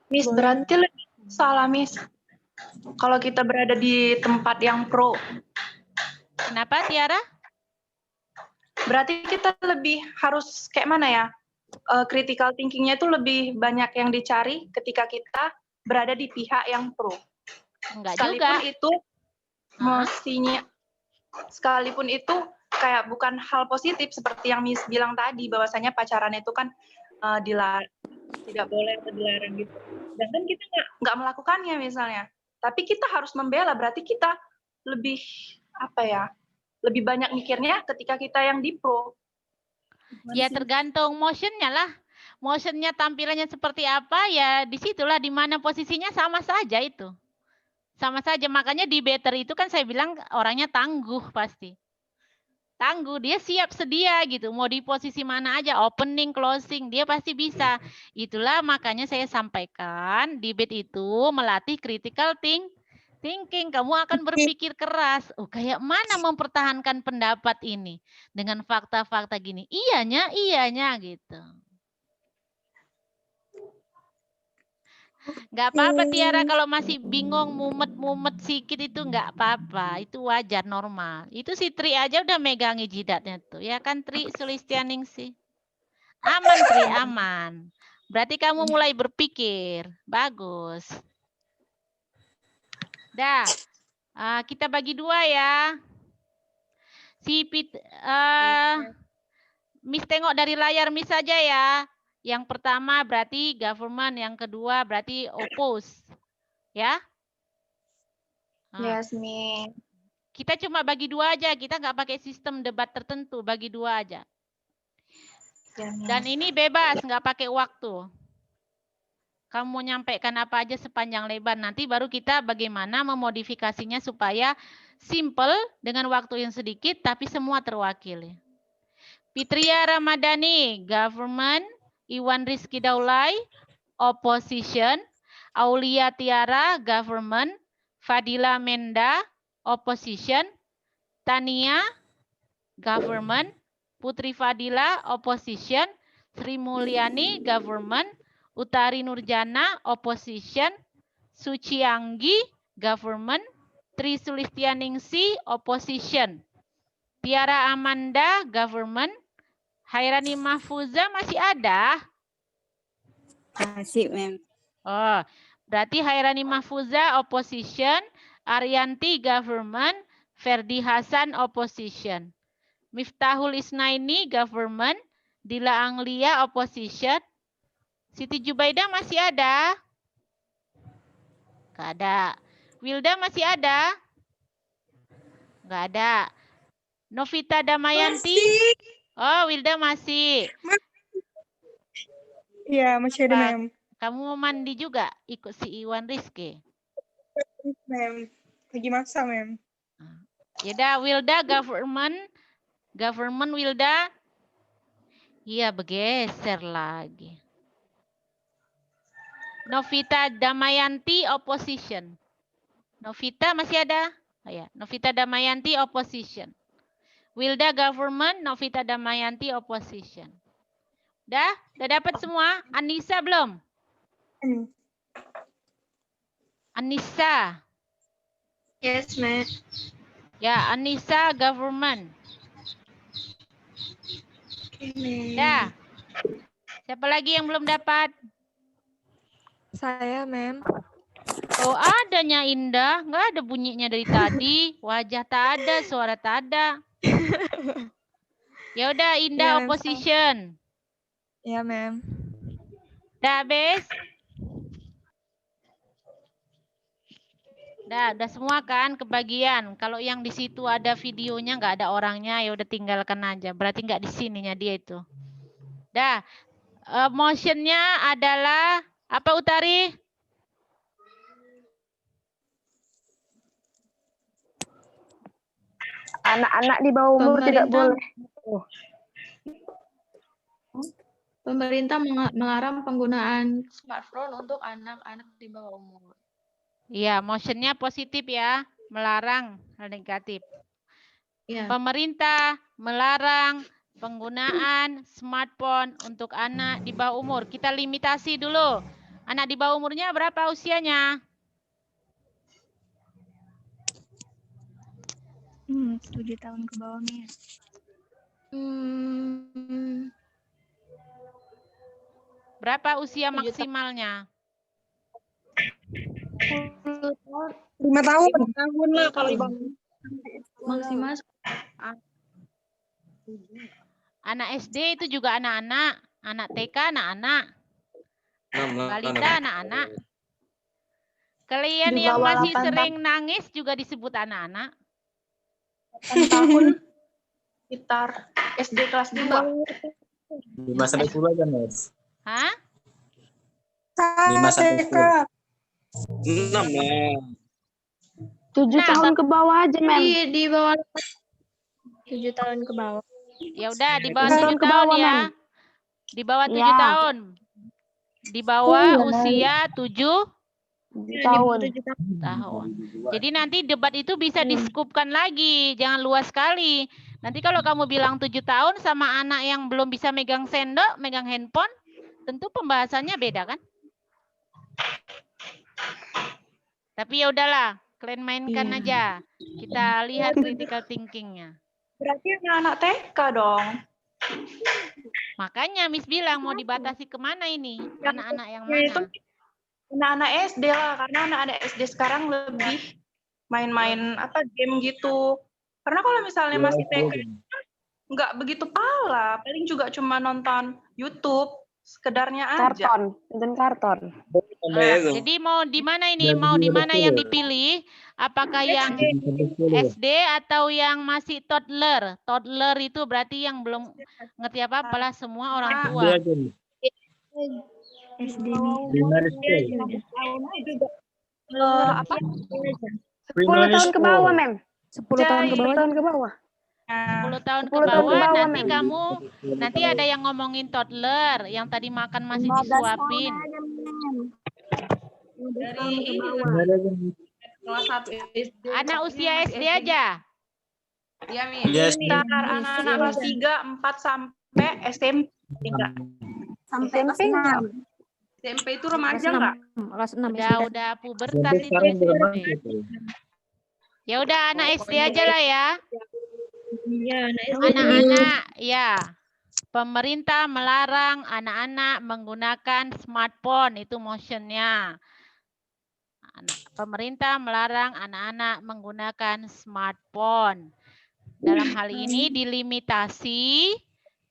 Miss, berarti lebih salah, Miss. Kalau kita berada di tempat yang pro. Kenapa, Tiara? Berarti kita lebih harus kayak mana ya? Critical thinking-nya itu lebih banyak yang dicari ketika kita berada di pihak yang pro. Enggak Sekalipun juga. Itu mestinya, sekalipun itu kayak bukan hal positif seperti yang Miss bilang tadi, bahwasanya pacaran itu kan tidak boleh atau dilarang gitu. Dan kan kita nggak melakukannya misalnya. Tapi kita harus membela, berarti kita lebih lebih banyak mikirnya ketika kita yang di pro. Ya tergantung motionnya lah. Motionnya tampilannya seperti apa ya, disitulah dimana posisinya sama saja itu. Sama saja, makanya debater itu kan saya bilang orangnya tangguh pasti. Tangguh, dia siap sedia gitu, mau di posisi mana aja, opening, closing, dia pasti bisa. Itulah makanya saya sampaikan, debate itu melatih critical thinking. Kamu akan berpikir keras, kayak mana mempertahankan pendapat ini dengan fakta-fakta gini. Iyanya gitu. Nggak apa-apa Tiara, kalau masih bingung, mumet sikit itu nggak apa-apa, itu wajar, normal. Itu si Tri aja udah megangi jidatnya tuh, ya kan Tri Sulistianingsih? Aman Tri, aman. Berarti kamu mulai berpikir, bagus. Dah, kita bagi dua ya. Miss tengok dari layar Miss saja ya. Yang pertama berarti government, yang kedua berarti oppose. Ya? Yes, Miss. Kita cuma bagi dua aja, kita nggak pakai sistem debat tertentu, bagi dua aja. Dan ini bebas, nggak pakai waktu. Kamu mau nyampaikan apa aja sepanjang lebar, nanti baru kita bagaimana memodifikasinya supaya simple dengan waktu yang sedikit, tapi semua terwakili. Fitria Ramadhani, government. Iwan Rizky Daulay, opposition. Aulia Tiara, government. Fadila Menda, opposition. Tania, government. Putri Fadila, opposition. Sri Mulyani, government. Utari Nurjana, opposition. Suci Anggi, government. Tri Sulistianingsih, opposition. Tiara Amanda, government. Hairani Mahfuza masih ada? Masih, Mem. Oh, berarti Hairani Mahfuza opposition, Arianti government, Ferdi Hasan opposition. Miftahul Isnaini government, Dila Anglia opposition. Siti Jubaidah masih ada? Nggak ada. Wilda masih ada? Nggak ada. Novita Damayanti? Oh, Wilda masih. Iya, masih ada, Mem. Kamu mau mandi juga? Ikut si Iwan Rizky? Mem. Lagi maksa, Mem. Yaudah, Wilda government. Government Wilda. Iya, bergeser lagi. Novita Damayanti opposition. Novita masih ada? Oh, ya. Novita Damayanti opposition. Wilda government, Novita Damayanti opposition. Udah dapat semua? Anissa belum? Anissa. Yes, Ma'am. Ya, Anissa government. Ya. Siapa lagi yang belum dapat? Saya, Mem. Oh, adanya Indah. Nggak ada bunyinya dari tadi. Wajah tak ada, suara tak ada. Ya udah, Indah Ya, opposition. Ya, Mem. Udah habis? Udah semua kan kebagian. Kalau yang di situ ada videonya nggak ada orangnya, ya udah tinggalkan aja. Berarti nggak di sininya dia itu. Dah, motionnya adalah apa, Utari? Anak-anak di bawah umur tidak boleh. Pemerintah melarang penggunaan smartphone untuk anak-anak di bawah umur. Iya, motionnya positif ya, melarang hal negatif. Ya. Pemerintah melarang penggunaan smartphone untuk anak di bawah umur. Kita limitasi dulu. Anak di bawah umurnya berapa usianya? 7 tahun ke bawah, Miss. Berapa usia maksimalnya? 5 tahun. 5 tahun lah kalau maksimal. Anak SD itu juga anak-anak. Anak TK anak-anak. Balita anak-anak. Kalian Di yang bawah masih 8 sering nangis juga disebut anak-anak. 8 tahun sekitar SD kelas 2. 5 sampai 10 aja, Mas. Hah? 5 sampai 10. 6 lah. 7 tahun ke bawah aja, Mem. Di bawah 7 tahun ke bawah. Ya udah di bawah 7 7 tahun ke tahun bawah, ya. Mem. Di bawah 7 Ya. tahun. Di bawah Iya, Mem. usia 7 tahun. tahun. Jadi nanti debat itu bisa di-skupkan lagi, jangan luas sekali. Nanti kalau kamu bilang 7 tahun sama anak yang belum bisa megang sendok, megang handphone, tentu pembahasannya beda kan? Tapi ya udahlah, kalian mainkan aja. Kita lihat critical thinking-nya. Berarti anak-anak TK dong. Makanya Miss bilang mau dibatasi kemana ini? Anak-anak yang Ya, itu mana? anak-anak SD lah, karena anak-anak SD sekarang lebih main-main game gitu. Karena kalau misalnya masih TK nggak begitu pala, paling juga cuma nonton YouTube sekedarnya aja. Karton, nonton karton. Jadi mau di mana ini? Mau di mana yang dipilih? Apakah yang SD atau yang masih toddler? Toddler itu berarti yang belum ngerti apa-apa lah, semua orang tua. SD, Apa? 10 tahun ke bawah, Mem. 10 tahun ke 10 bawah. tahun ke bawah. 10 tahun ke 10 tahun ke bawah, bawah, nanti Mem. kamu nanti ada yang ngomongin toddler, yang tadi makan masih disuapin. dari kelas 1 SD. Anak usia SD aja. Iya, Mi. Yes. Sekitar anak-anak kelas 3, 4 sampai SMP. Sampai enggak? SMP itu remaja nggak? Kelas 6 Udah pubertas itu Sekarang belum SMP. masuk. Ya udah anak SD aja lah ya. Iya, Anak-anak, ya. Pemerintah melarang anak-anak menggunakan smartphone, itu motionnya. Pemerintah melarang anak-anak menggunakan smartphone. Dalam hal ini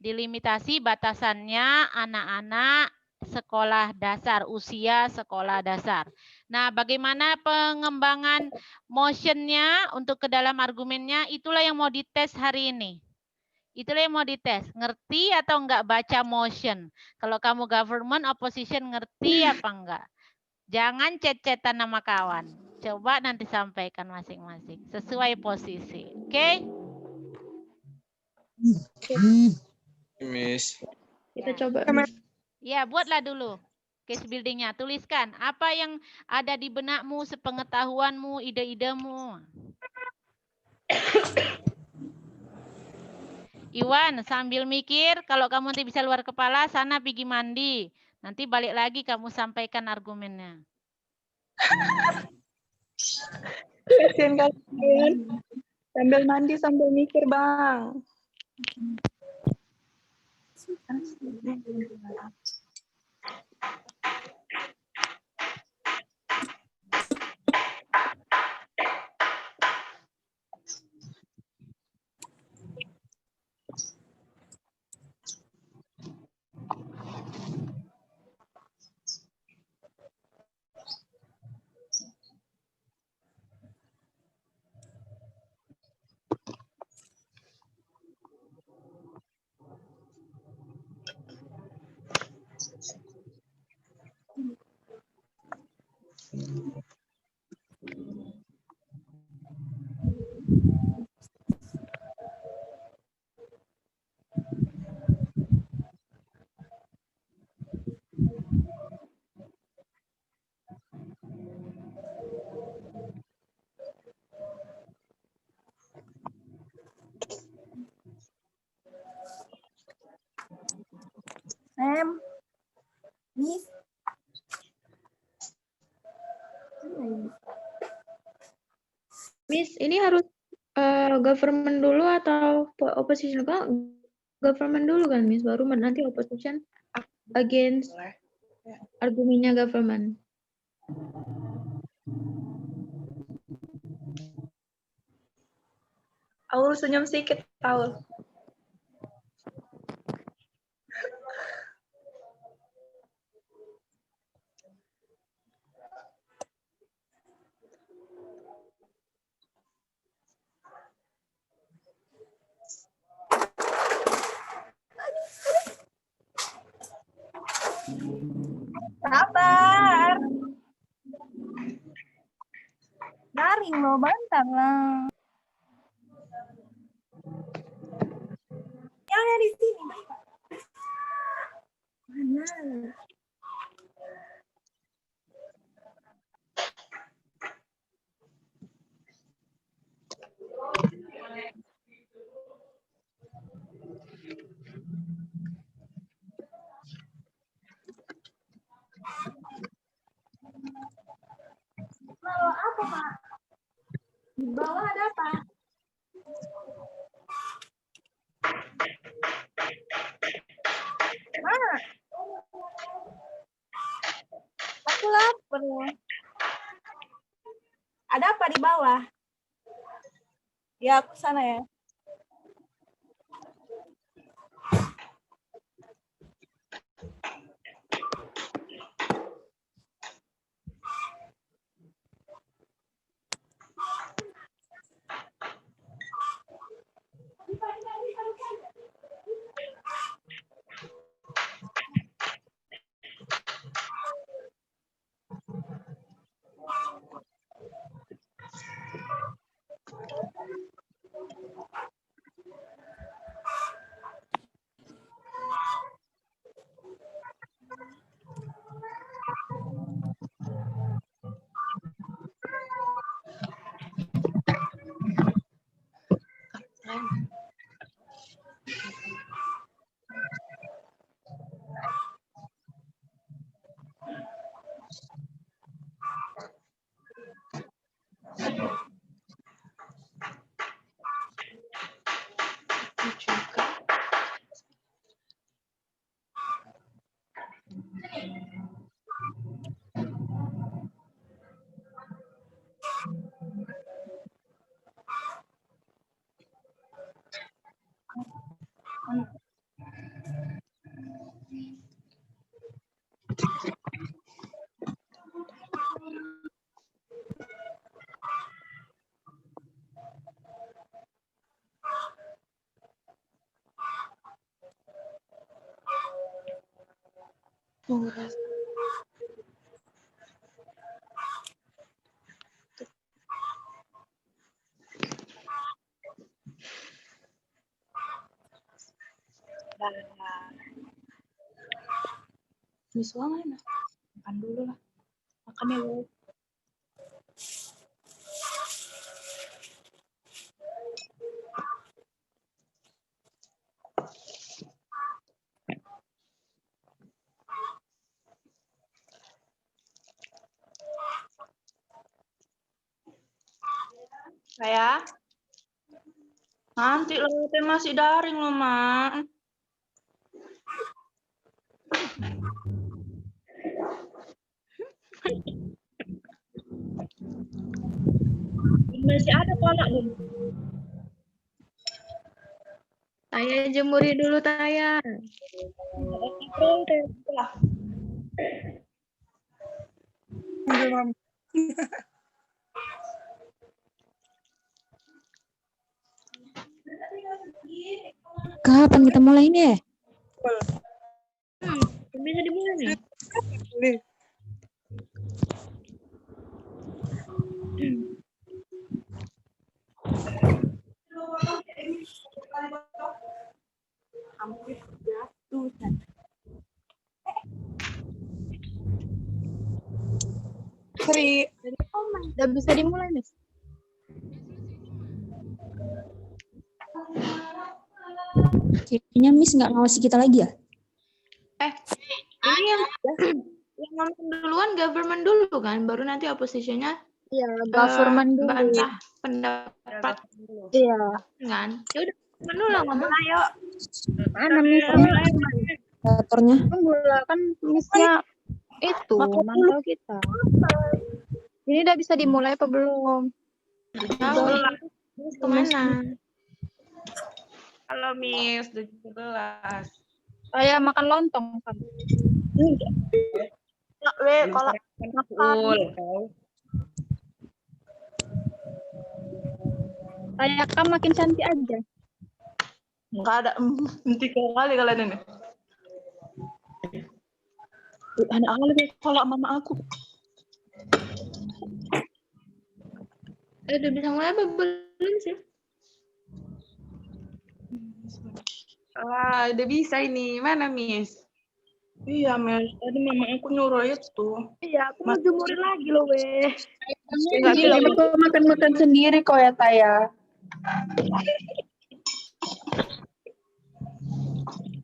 dilimitasi batasannya anak-anak sekolah dasar, usia sekolah dasar. Nah, bagaimana pengembangan motionnya untuk ke dalam argumennya, itulah yang mau dites hari ini. Itulah yang mau dites. Ngerti atau enggak baca motion? Kalau kamu government opposition ngerti apa enggak? Jangan cet-cetan nama kawan. Coba nanti sampaikan masing-masing. Sesuai posisi. Oke? Miss. Kita coba. Ya, buatlah dulu case buildingnya. Tuliskan apa yang ada di benakmu, sepengetahuanmu, ide-idemu. Iwan, sambil mikir, kalau kamu nanti bisa luar kepala, sana pergi mandi. Nanti balik lagi kamu sampaikan argumennya. Kasian kalian. Sambil mandi, sambil mikir, Bang. Mem, Miss. Miss, ini harus government dulu atau opposition? Kok government dulu kan, Miss? Baru nanti opposition against argumennya government. Aul senyum sedikit, Aul. Sabar. Garing loh, bentar lah. Yang ada di sini. Mana? Kalau apa, Pak? Di bawah ada apa? Mana? Aku lapar. Ada apa di bawah? Ya, aku sana ya. Miss Wang mana? Makan dulu lah. Makan ya, Bu. Saya nanti lewatin masih daring loh, Mak. Masih ada kolak belum? Taya jemuri dulu, Taya. Enggak, Mam. Kapan kita mulai ini ya? Bisa dimulai nih. Sorry. Udah bisa dimulai nih. Kayaknya Miss nggak ngawasi kita lagi ya? Ini yang nonton duluan government dulu kan, baru nanti oppositionnya. Iya, government dulu. Bantah pendapat. Iya. Kan? Ya udah, dulu lah ngomong. Ayo. Mana Motornya? Tunggulah kan Miss-nya itu mantau kita. Ini udah bisa dimulai apa belum? Tahu lah. Kemana? Halo Miss, 17. Saya makan lontong kan. Kalau Saya kan makin cantik aja. Enggak ada 3 kali kalian ini. Anak kali kalau mama aku. Udah bisa mulai apa belum sih? udah bisa ini. Mana Miss? Iya, Miss. Tadi mama aku nyuruh itu. Iya, aku mau jemur lagi loh, weh. Gila, aku makan-makan sendiri kok ya, Taya.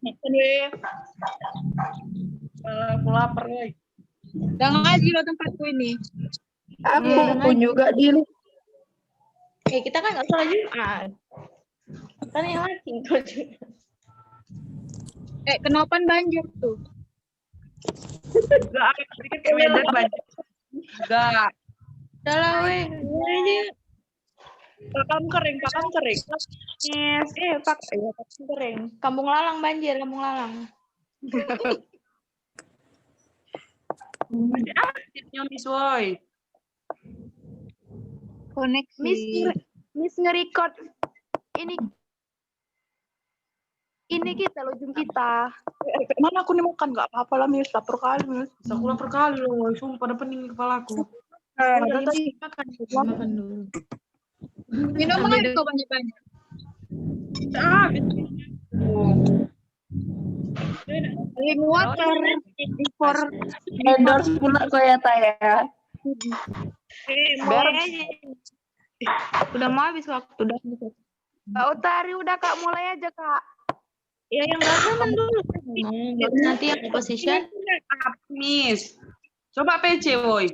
Makan weh. Aku lapar weh. Udah ngaji loh tempatku ini. Aku pun juga di Kita kan nggak salah Jumat. Kan yang lagi Kenapa banjir tuh? Enggak, sedikit kayak Medan banjir. Enggak. Udah lah, weh. Pakam kering. Yes, pakam kering. Kampung Lalang banjir, Kampung Lalang. Masih aktifnya Miss Woy. Koneksi. Miss nge-record ini kita loh, Zoom kita. Mana aku nih makan nggak apa-apa lah Miss, lapar kali Miss. Aku lapar kali loh, sumpah pada pening kepalaku. Makan dulu. Minum air kok banyak-banyak. water for endorse pula kok ya Taya. Udah mau habis waktu, udah. Kak Utari udah Kak, mulai aja Kak. Ya yang government dulu. Nanti yang opposition. Miss. Coba PC, Woy.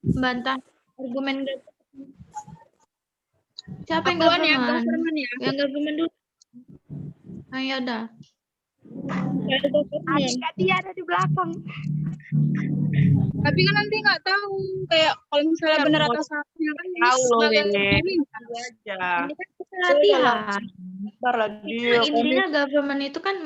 Bantah argumen siapa yang Apaan government? ya? Yang government dulu. Ayo dah. Kak dia ada di belakang. Tapi kan nanti nggak tahu kayak kalau misalnya benar atau salah kan Tahu loh, sebagai Nenek. pemimpin. Aja. Ini kan kita latihan. Bentar dia. Intinya government itu kan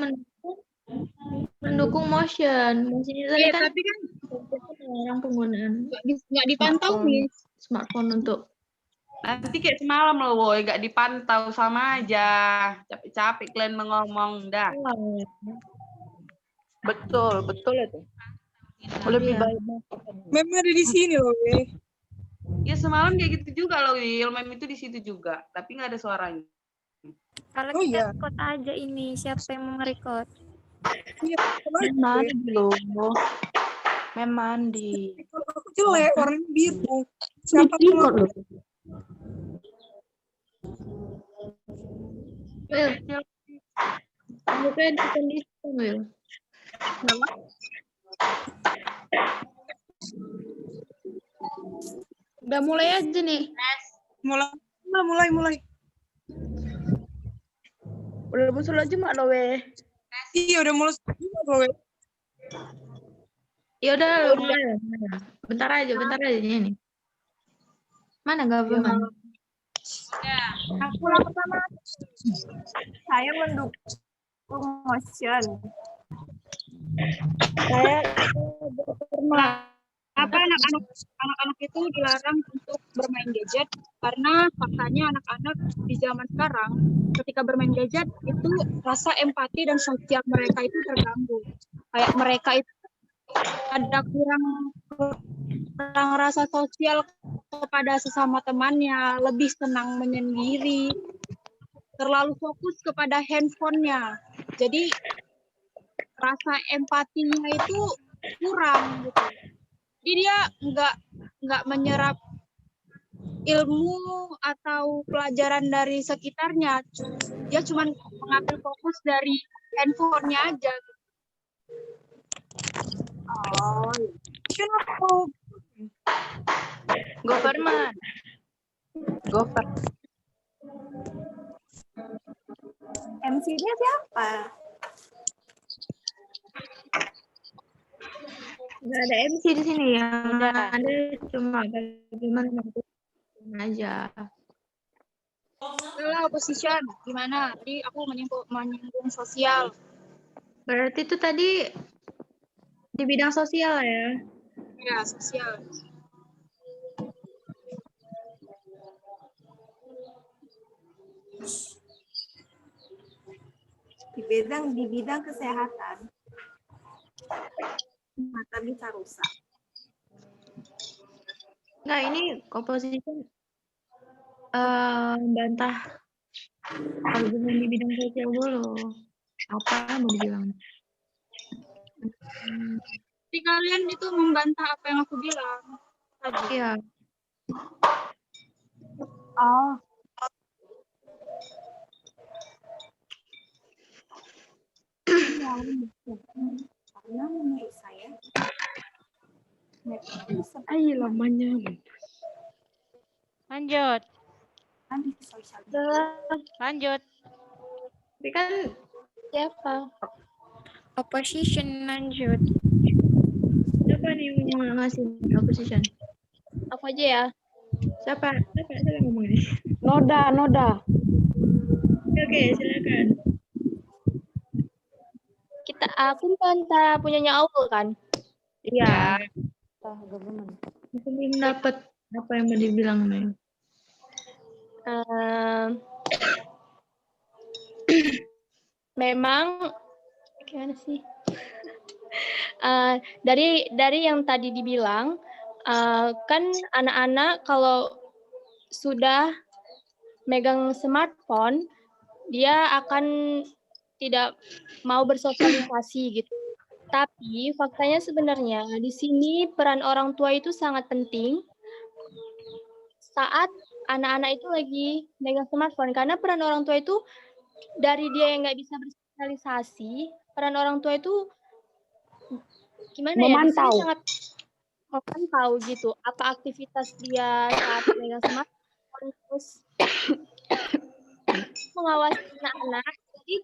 mendukung motion. Motion itu tadi kan Tapi kan orang penggunaan nggak dipantau nih. smartphone untuk Nanti kayak semalam loh, Woy. Gak dipantau sama aja. Capek-capek kalian mengomong. Dah. Betul itu. Lebih Iya. baik. Mem ada di sini loh, weh. Ya semalam kayak gitu juga loh, Will. Mem itu di situ juga, tapi nggak ada suaranya. Kalau Oh, kita iya. record aja ini, siapa yang mau nge-record? Iya, Mem mandi loh. Mem mandi. kalau aku jelek, warnanya biru. Siapa Record loh. Will, bukan kondisi Will. Udah mulai aja nih. Mulai. Udah muncul aja mak lo weh. Iya, udah mulai juga loh, weh. Ya udah lo mulai. Bentar aja ini. Mana government? Aku yang pertama. Saya mendukung motion. Saya pernah anak-anak itu dilarang untuk bermain gadget karena faktanya anak-anak di zaman sekarang ketika bermain gadget itu rasa empati dan sosial mereka itu terganggu. Kayak mereka itu ada kurang rasa sosial kepada sesama temannya, lebih senang menyendiri, terlalu fokus kepada handphonenya. Jadi rasa empatinya itu kurang gitu. Jadi dia nggak menyerap ilmu atau pelajaran dari sekitarnya. Dia cuma mengambil fokus dari handphonenya aja. Oh, Government. MC-nya siapa? Nggak ada MC di sini yang ada cuma bagaimana aja. Kalau opposition gimana? Tadi aku menyinggung sosial. Berarti itu tadi di bidang sosial ya? Ya, sosial. Di bidang kesehatan. Mata bisa rusak. Nah, ini komposisi bantah argumen di bidang sosial dulu. Apa mau dibilang? Jadi kalian itu membantah apa yang aku bilang tadi. Iya. Oh. Karena menurut saya ayo lamanya. Lanjut. Lanjut. Tapi kan siapa? Opposition lanjut. Siapa nih yang ngasih opposition? Aku aja ya. Siapa yang ngomong ini? Noda. Oke, silakan. Aku bantah punyanya Aul kan? Iya. Aku belum dapat apa yang mau dibilang nih. Memang gimana sih? Dari yang tadi dibilang, kan anak-anak kalau sudah megang smartphone, dia akan tidak mau bersosialisasi gitu. Tapi faktanya sebenarnya di sini peran orang tua itu sangat penting saat anak-anak itu lagi megang smartphone, karena peran orang tua itu dari dia yang nggak bisa bersosialisasi, peran orang tua itu gimana memantau. Ya? Di sini sangat memantau gitu. Apa aktivitas dia saat megang smartphone, terus mengawasi anak-anak, jadi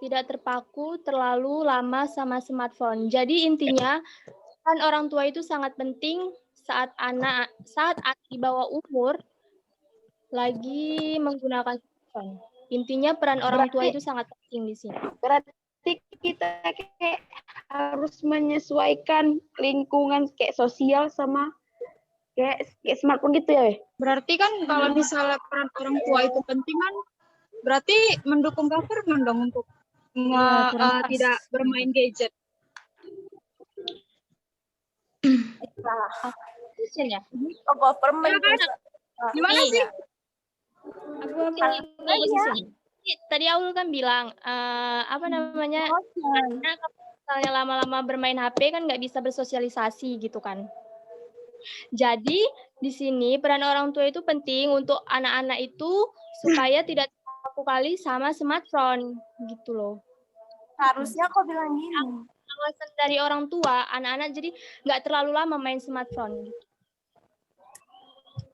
tidak terpaku terlalu lama sama smartphone. Jadi intinya kan orang tua itu sangat penting saat anak di bawah umur lagi menggunakan smartphone. Intinya peran orang tua itu sangat penting di sini. Berarti kita kayak harus menyesuaikan lingkungan kayak sosial sama kayak smartphone gitu ya. Berarti kan kalau misalnya peran orang tua itu penting kan berarti mendukung government dong untuk tidak bermain gadget. Opposition ya? Oh, government. Gimana Nih, sih? Tadi Aul kan bilang apa namanya? Karena kalau misalnya lama-lama bermain HP kan nggak bisa bersosialisasi gitu kan. Jadi di sini peran orang tua itu penting untuk anak-anak itu supaya tidak terpaku kali sama smartphone gitu loh. Harusnya kok bilang gini. Pengawasan dari orang tua, anak-anak jadi nggak terlalu lama main smartphone. Gitu.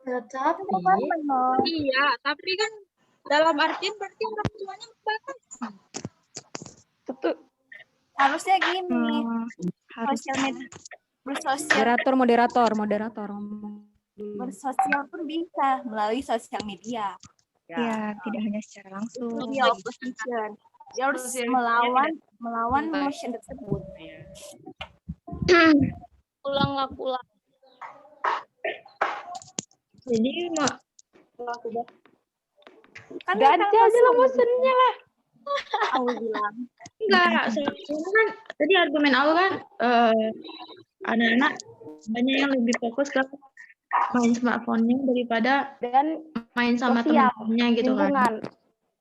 Tapi iya, tapi kan dalam artian berarti orang tuanya membatasi. Betul. Harusnya gini. Sosial media. Moderator. Bersosial pun bisa melalui sosial media. Ya, tidak hanya secara langsung. Media opposition. Dia harus melawan motion tersebut. Ulang. Jadi kan ganti aja lah motionnya lah. Aku bilang. Enggak, sebenarnya kan tadi argumen awal kan anak-anak banyak yang lebih fokus ke main smartphone-nya daripada main sama teman-temannya gitu kan.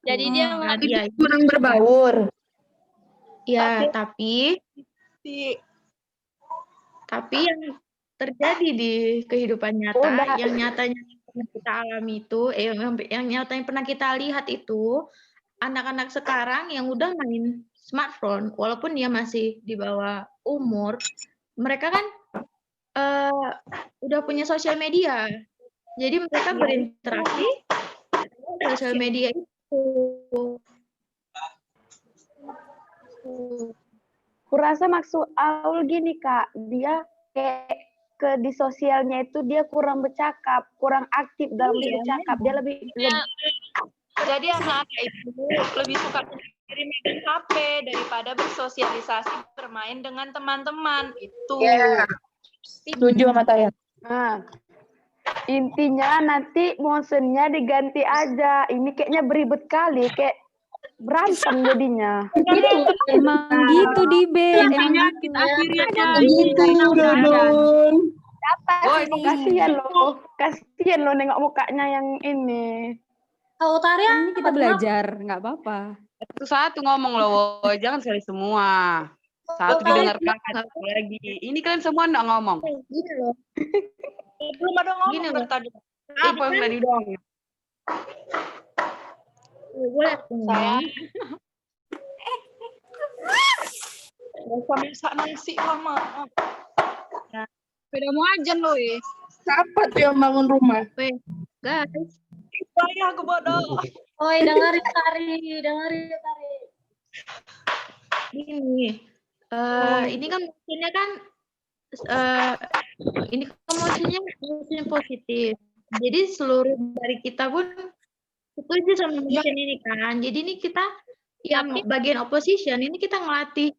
Jadi dia kurang berbaur. Ya, tapi yang terjadi di kehidupan nyata, yang nyatanya pernah kita alami itu, yang nyatanya pernah kita lihat itu, anak-anak sekarang yang udah main smartphone, walaupun dia masih di bawah umur, mereka kan udah punya sosial media. Jadi mereka berinteraksi dengan sosial media itu. Kurasa maksud Aul gini Kak, dia kayak di sosialnya itu dia kurang bercakap, kurang aktif dalam bercakap, dia lebih Jadi anak-anak itu lebih suka sendiri megang HP daripada bersosialisasi bermain dengan teman-teman itu. Setuju sama Taya. Nah, intinya nanti motionnya diganti aja. Ini kayaknya beribet kali, kayak berantem jadinya. Emang gitu di Intinya kita akhiri aja. Kasian loh nengok mukanya yang ini. Tahu Tarya, ini kita belajar, nggak apa-apa. Satu ngomong loh, jangan sekali semua. Satu didengarkan, satu lagi. Ini kalian semua enggak ngomong. Gini loh. Belum ada ngomong dari tadi. Apa yang tadi doang? Boleh saya. Mau masak nasi lama. Sepedamu aja loh ya. Siapa tuh yang bangun rumah? Guys. Saya aku bodoh. Oi, dengerin Tari. Ini kan motionnya kan ini motionnya positif. Jadi seluruh dari kita pun setuju sama motion ini kan. Jadi ini kita yang bagian opposition ini kita ngelatih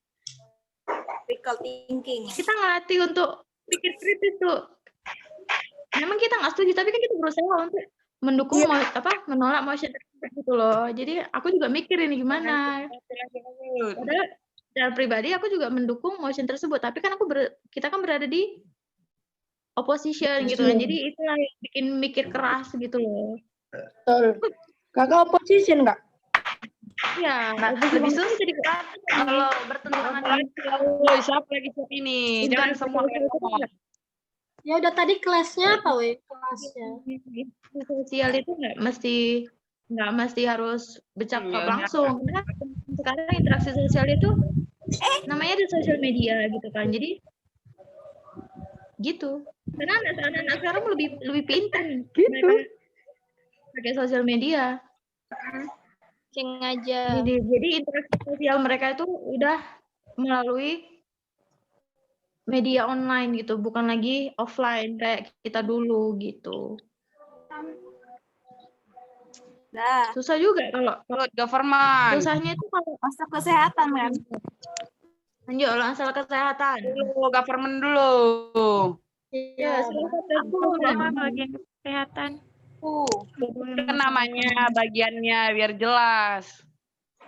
Critical thinking. Kita ngelatih untuk pikir kritis tuh. Memang kita nggak setuju, tapi kan kita berusaha untuk mendukung menolak motion tersebut gitu loh. Jadi aku juga mikir ini gimana. Padahal secara pribadi aku juga mendukung motion tersebut, tapi kan kita kan berada di opposition gitu kan. Jadi itulah yang bikin mikir keras gitu loh. Betul. Kakak opposition nggak? Iya, lebih susah jadi kalau bertentangan dengan Siapa lagi chat ini? Jangan semua ngomong. Ya udah tadi kelasnya apa weh? Kelasnya. Sosial itu nggak mesti harus bercakap langsung. Karena sekarang interaksi sosial itu namanya di sosial media gitu kan. Jadi gitu. Karena anak-anak sekarang lebih pintar gitu. Pakai sosial media. Sengaja. Jadi interaksi sosial mereka itu udah melalui media online gitu, bukan lagi offline kayak kita dulu gitu. Nah, susah juga kalau government. Susahnya itu kalau masuk kesehatan kan. Lanjut masalah kesehatan. Dulu government dulu. Iya, dulu bagian kesehatan. Kan namanya bagiannya biar jelas.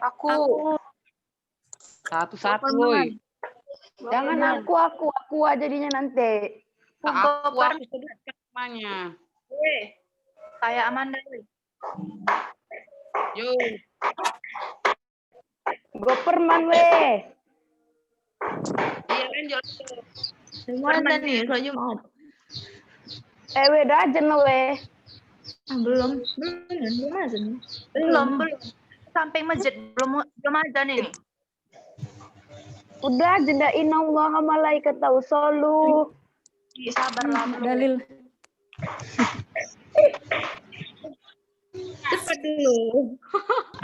Aku. Satu-satu, woy. Jangan aku jadinya nanti. Aku sebutkan namanya. Kayak Amanda. Yo. Goperman weh. Iya lanjut. Semua ada nih, soal Jumat. Weh dah aja no weh. Belum azan. Belum. Sampai masjid belum ada nih. Udah jenda innallaha malaikatahu solu. Sabarlah. Dalil. Cepat dulu.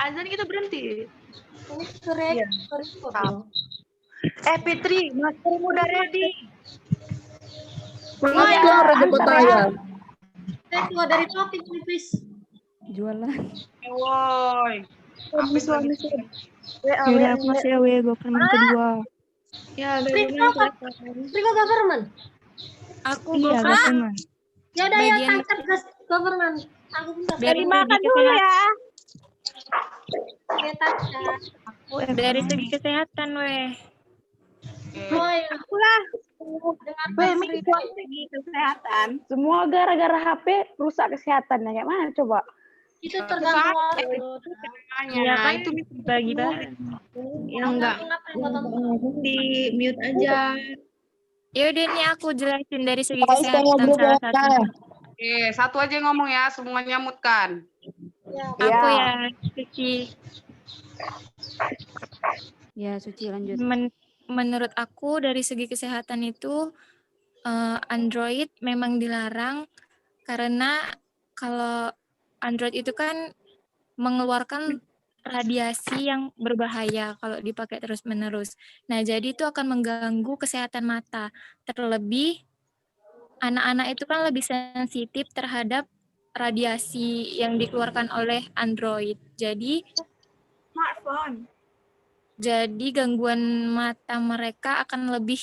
Azan kita berhenti. Iya. Fitri, maskermu udah ready. Keluar jemput saya. Saya keluar dari topik nih, please. Jualan. Woi. Yaudah aku masih ya weh government kedua. Ya, Priko government. Aku Iya government. Ya udah ya tangkap government. Aku bentar. Dari makan dulu ya. Ya Tasya. Dari segi kesehatan weh. Aku lah. Dengan segi kesehatan. Semua gara-gara HP rusak kesehatannya. Kayak mana coba? itu tergantung orang. Iya kan itu bisa bagi-bagi. Yang enggak ngomong di mute aja. Yaudah ini aku jelasin dari segi kesehatan salah satu. Oke, satu aja yang ngomong ya, semuanya mutkan. Aku ya, Suci. Ya, Suci lanjut. Menurut aku dari segi kesehatan itu Android memang dilarang karena kalau Android itu kan mengeluarkan radiasi yang berbahaya kalau dipakai terus-menerus. Nah, jadi itu akan mengganggu kesehatan mata. Terlebih anak-anak itu kan lebih sensitif terhadap radiasi yang dikeluarkan oleh Android. Jadi Smartphone. Jadi gangguan mata mereka akan lebih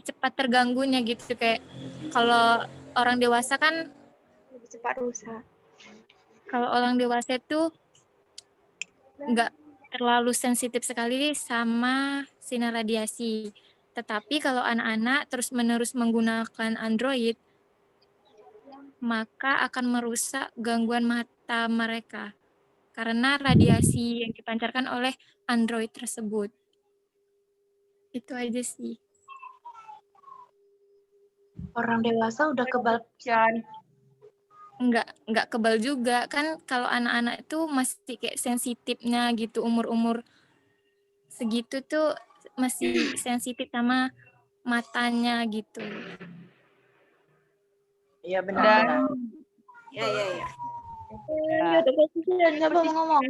cepat terganggunya gitu, kayak kalau orang dewasa kan lebih cepat rusak. Kalau orang dewasa itu nggak terlalu sensitif sekali sama sinar radiasi. Tetapi kalau anak-anak terus-menerus menggunakan Android, maka akan merusak gangguan mata mereka karena radiasi yang dipancarkan oleh Android tersebut. Itu aja sih. Orang dewasa udah kebal Enggak kebal juga kan, kalau anak-anak itu masih kayak sensitifnya gitu, umur-umur segitu tuh masih sensitif sama matanya gitu. Iya benar. Ya. Siapa mau ngomong?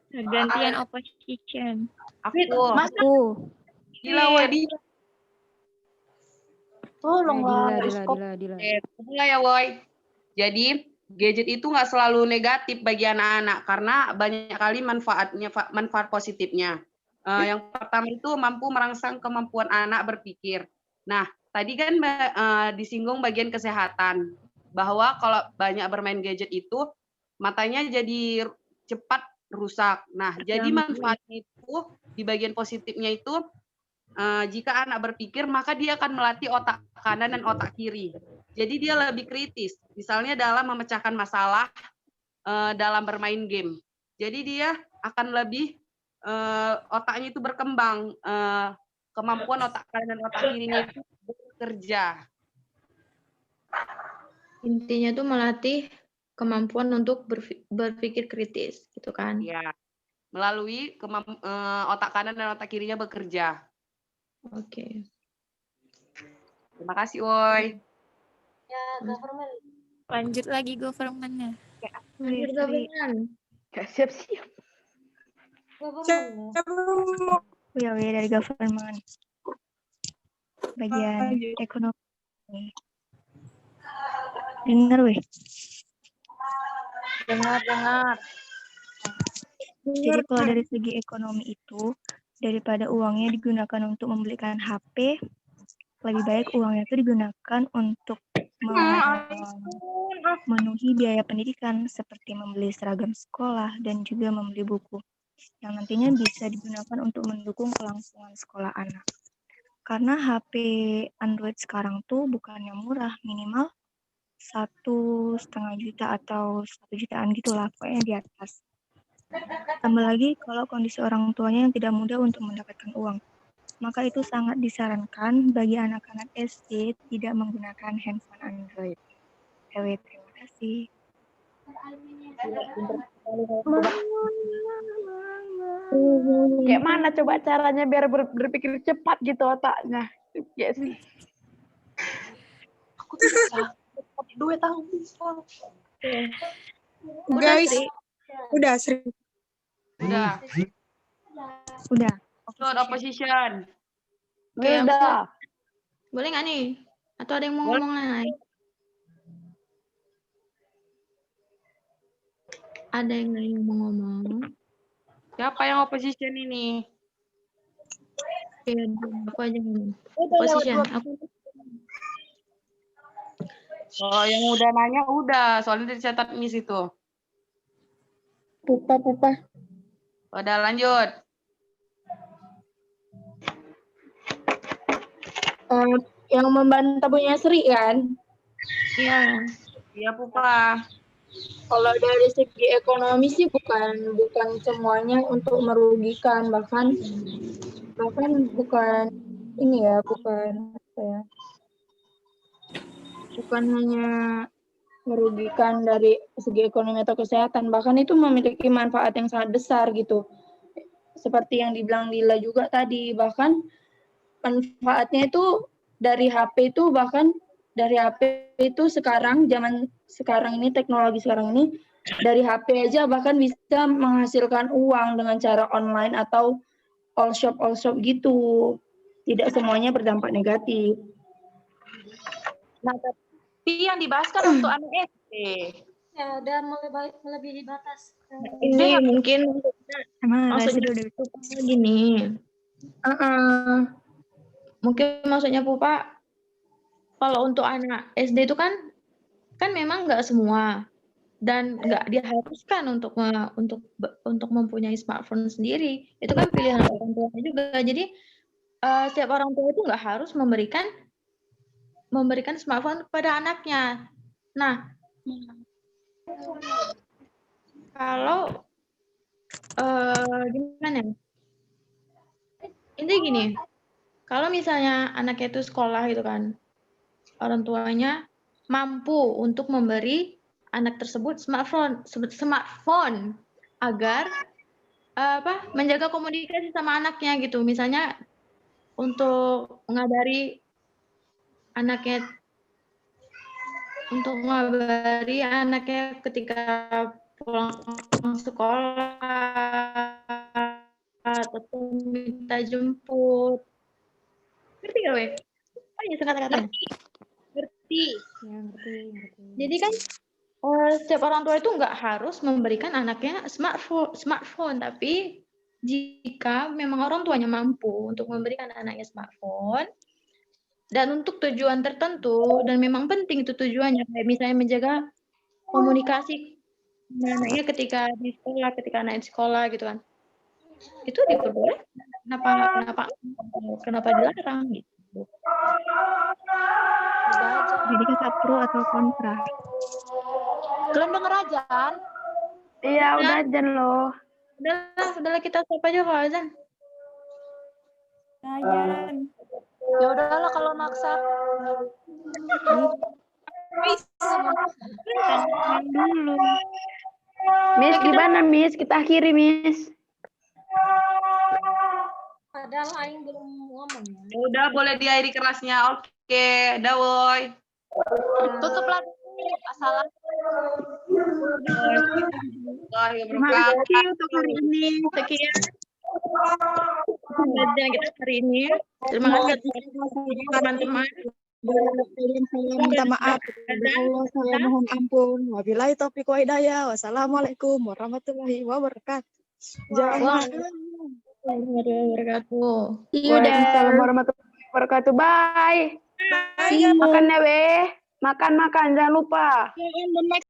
Gantian opposition. Aku. Gila woi dia. Tolonglah. Dila. Mulai ya woi. Jadi gadget itu nggak selalu negatif bagi anak-anak karena banyak kali manfaat positifnya. Yang pertama itu mampu merangsang kemampuan anak berpikir. Nah, tadi kan disinggung bagian kesehatan bahwa kalau banyak bermain gadget itu matanya jadi cepat rusak. Nah, jadi manfaatnya itu di bagian positifnya itu jika anak berpikir maka dia akan melatih otak kanan dan otak kiri. Jadi dia lebih kritis, misalnya dalam memecahkan masalah dalam bermain game. Jadi dia akan lebih otaknya itu berkembang, kemampuan otak kanan dan otak kirinya itu bekerja. Intinya tuh melatih kemampuan untuk berpikir kritis, gitu kan? Ya, melalui otak kanan dan otak kirinya bekerja. Oke. Terima kasih, Woi. Ya, government. Lanjut lagi government-nya. Lanjut government. Siap-siap. Ya, dari government. Bagian ekonomi. Dengar, weh. Dengar. Jadi kalau dari segi ekonomi itu, daripada uangnya digunakan untuk membelikan HP, lebih baik uangnya itu digunakan untuk memenuhi biaya pendidikan seperti membeli seragam sekolah dan juga membeli buku yang nantinya bisa digunakan untuk mendukung kelangsungan sekolah anak. Karena HP Android sekarang tuh bukannya murah, minimal 1,5 juta atau 1 jutaan gitulah, pokoknya di atas. Tambah lagi kalau kondisi orang tuanya yang tidak mudah untuk mendapatkan uang. Maka itu sangat disarankan bagi anak-anak SD tidak menggunakan handphone Android. Terima kasih. Kayak mana coba caranya biar berpikir cepat gitu otaknya? Yes. Aku tuh bisa 2 tahun bisa. Guys, udah Sri. Udah. Udah. Vote opposition. Oke, aku Udah. boleh nggak nih? Atau ada yang mau ngomong lain? Ada yang lain mau ngomong? Siapa yang opposition ini? Oke, aku aja ngomong. Position. Aku Oh, yang udah nanya udah, soalnya dicatat Miss itu. Pupa. Udah lanjut. Yang membantah punya Sri kan? Iya. Iya, Pupa. Kalau dari segi ekonomi sih bukan semuanya untuk merugikan, bahkan bukan ini ya, bukan apa ya, bukan hanya merugikan dari segi ekonomi atau kesehatan, bahkan itu memiliki manfaat yang sangat besar gitu. Seperti yang dibilang Lila juga tadi, bahkan manfaatnya itu dari HP itu, bahkan dari HP itu sekarang, zaman sekarang ini, teknologi sekarang ini, dari HP aja bahkan bisa menghasilkan uang dengan cara online atau all shop gitu. Tidak semuanya berdampak negatif. Nah, tapi yang dibahas kan untuk anak SD. Ya, udah melebihi batas. ini mungkin maksudnya gini. Mungkin maksudnya Pupa, kalau untuk anak SD itu kan memang nggak semua dan nggak diharuskan untuk mempunyai smartphone sendiri. Itu kan pilihan orang tua juga. Jadi setiap orang tua itu nggak harus memberikan smartphone kepada anaknya. Nah, kalau gimana? Intinya gini, kalau misalnya anaknya itu sekolah gitu kan, orang tuanya mampu untuk memberi anak tersebut smartphone agar menjaga komunikasi sama anaknya gitu. Misalnya untuk mengabari anaknya ketika pulang sekolah atau minta jemput. Ngerti gak, Wek? Oh iya, kata-katanya. Ngerti. Ya, ngerti. Jadi kan setiap orang tua itu nggak harus memberikan anaknya smartphone, tapi jika memang orang tuanya mampu untuk memberikan anaknya smartphone dan untuk tujuan tertentu dan memang penting itu tujuannya, kayak misalnya menjaga komunikasi anaknya ketika anak di sekolah gitu kan, itu diperbolehkan. Kenapa dilarang gitu? Jadi kakak pro atau kontra? Kalian denger azan? Iya, udah azan loh. Udahlah kita stop aja kalau azan. Azan. Ya udahlah kalau maksa. Dulu. Miss, gimana Miss? Kita akhiri Miss. Padahal Aing belum ngomong. Udah, boleh diakhiri kerasnya. Oke, dah woy. Tutuplah masalah. Terima kasih untuk hari ini. Sekian pembelajaran kita hari ini. Terima kasih teman-teman. Saya minta maaf. Allah, saya mohon ampun. Wabillahi taufiq wa hidayah. Wassalamualaikum warahmatullahi wabarakatuh. Wabarakatuh. Waalaikumsalam warahmatullahi wabarakatuh. Bye. Makan ya, Be. Makan. Jangan lupa.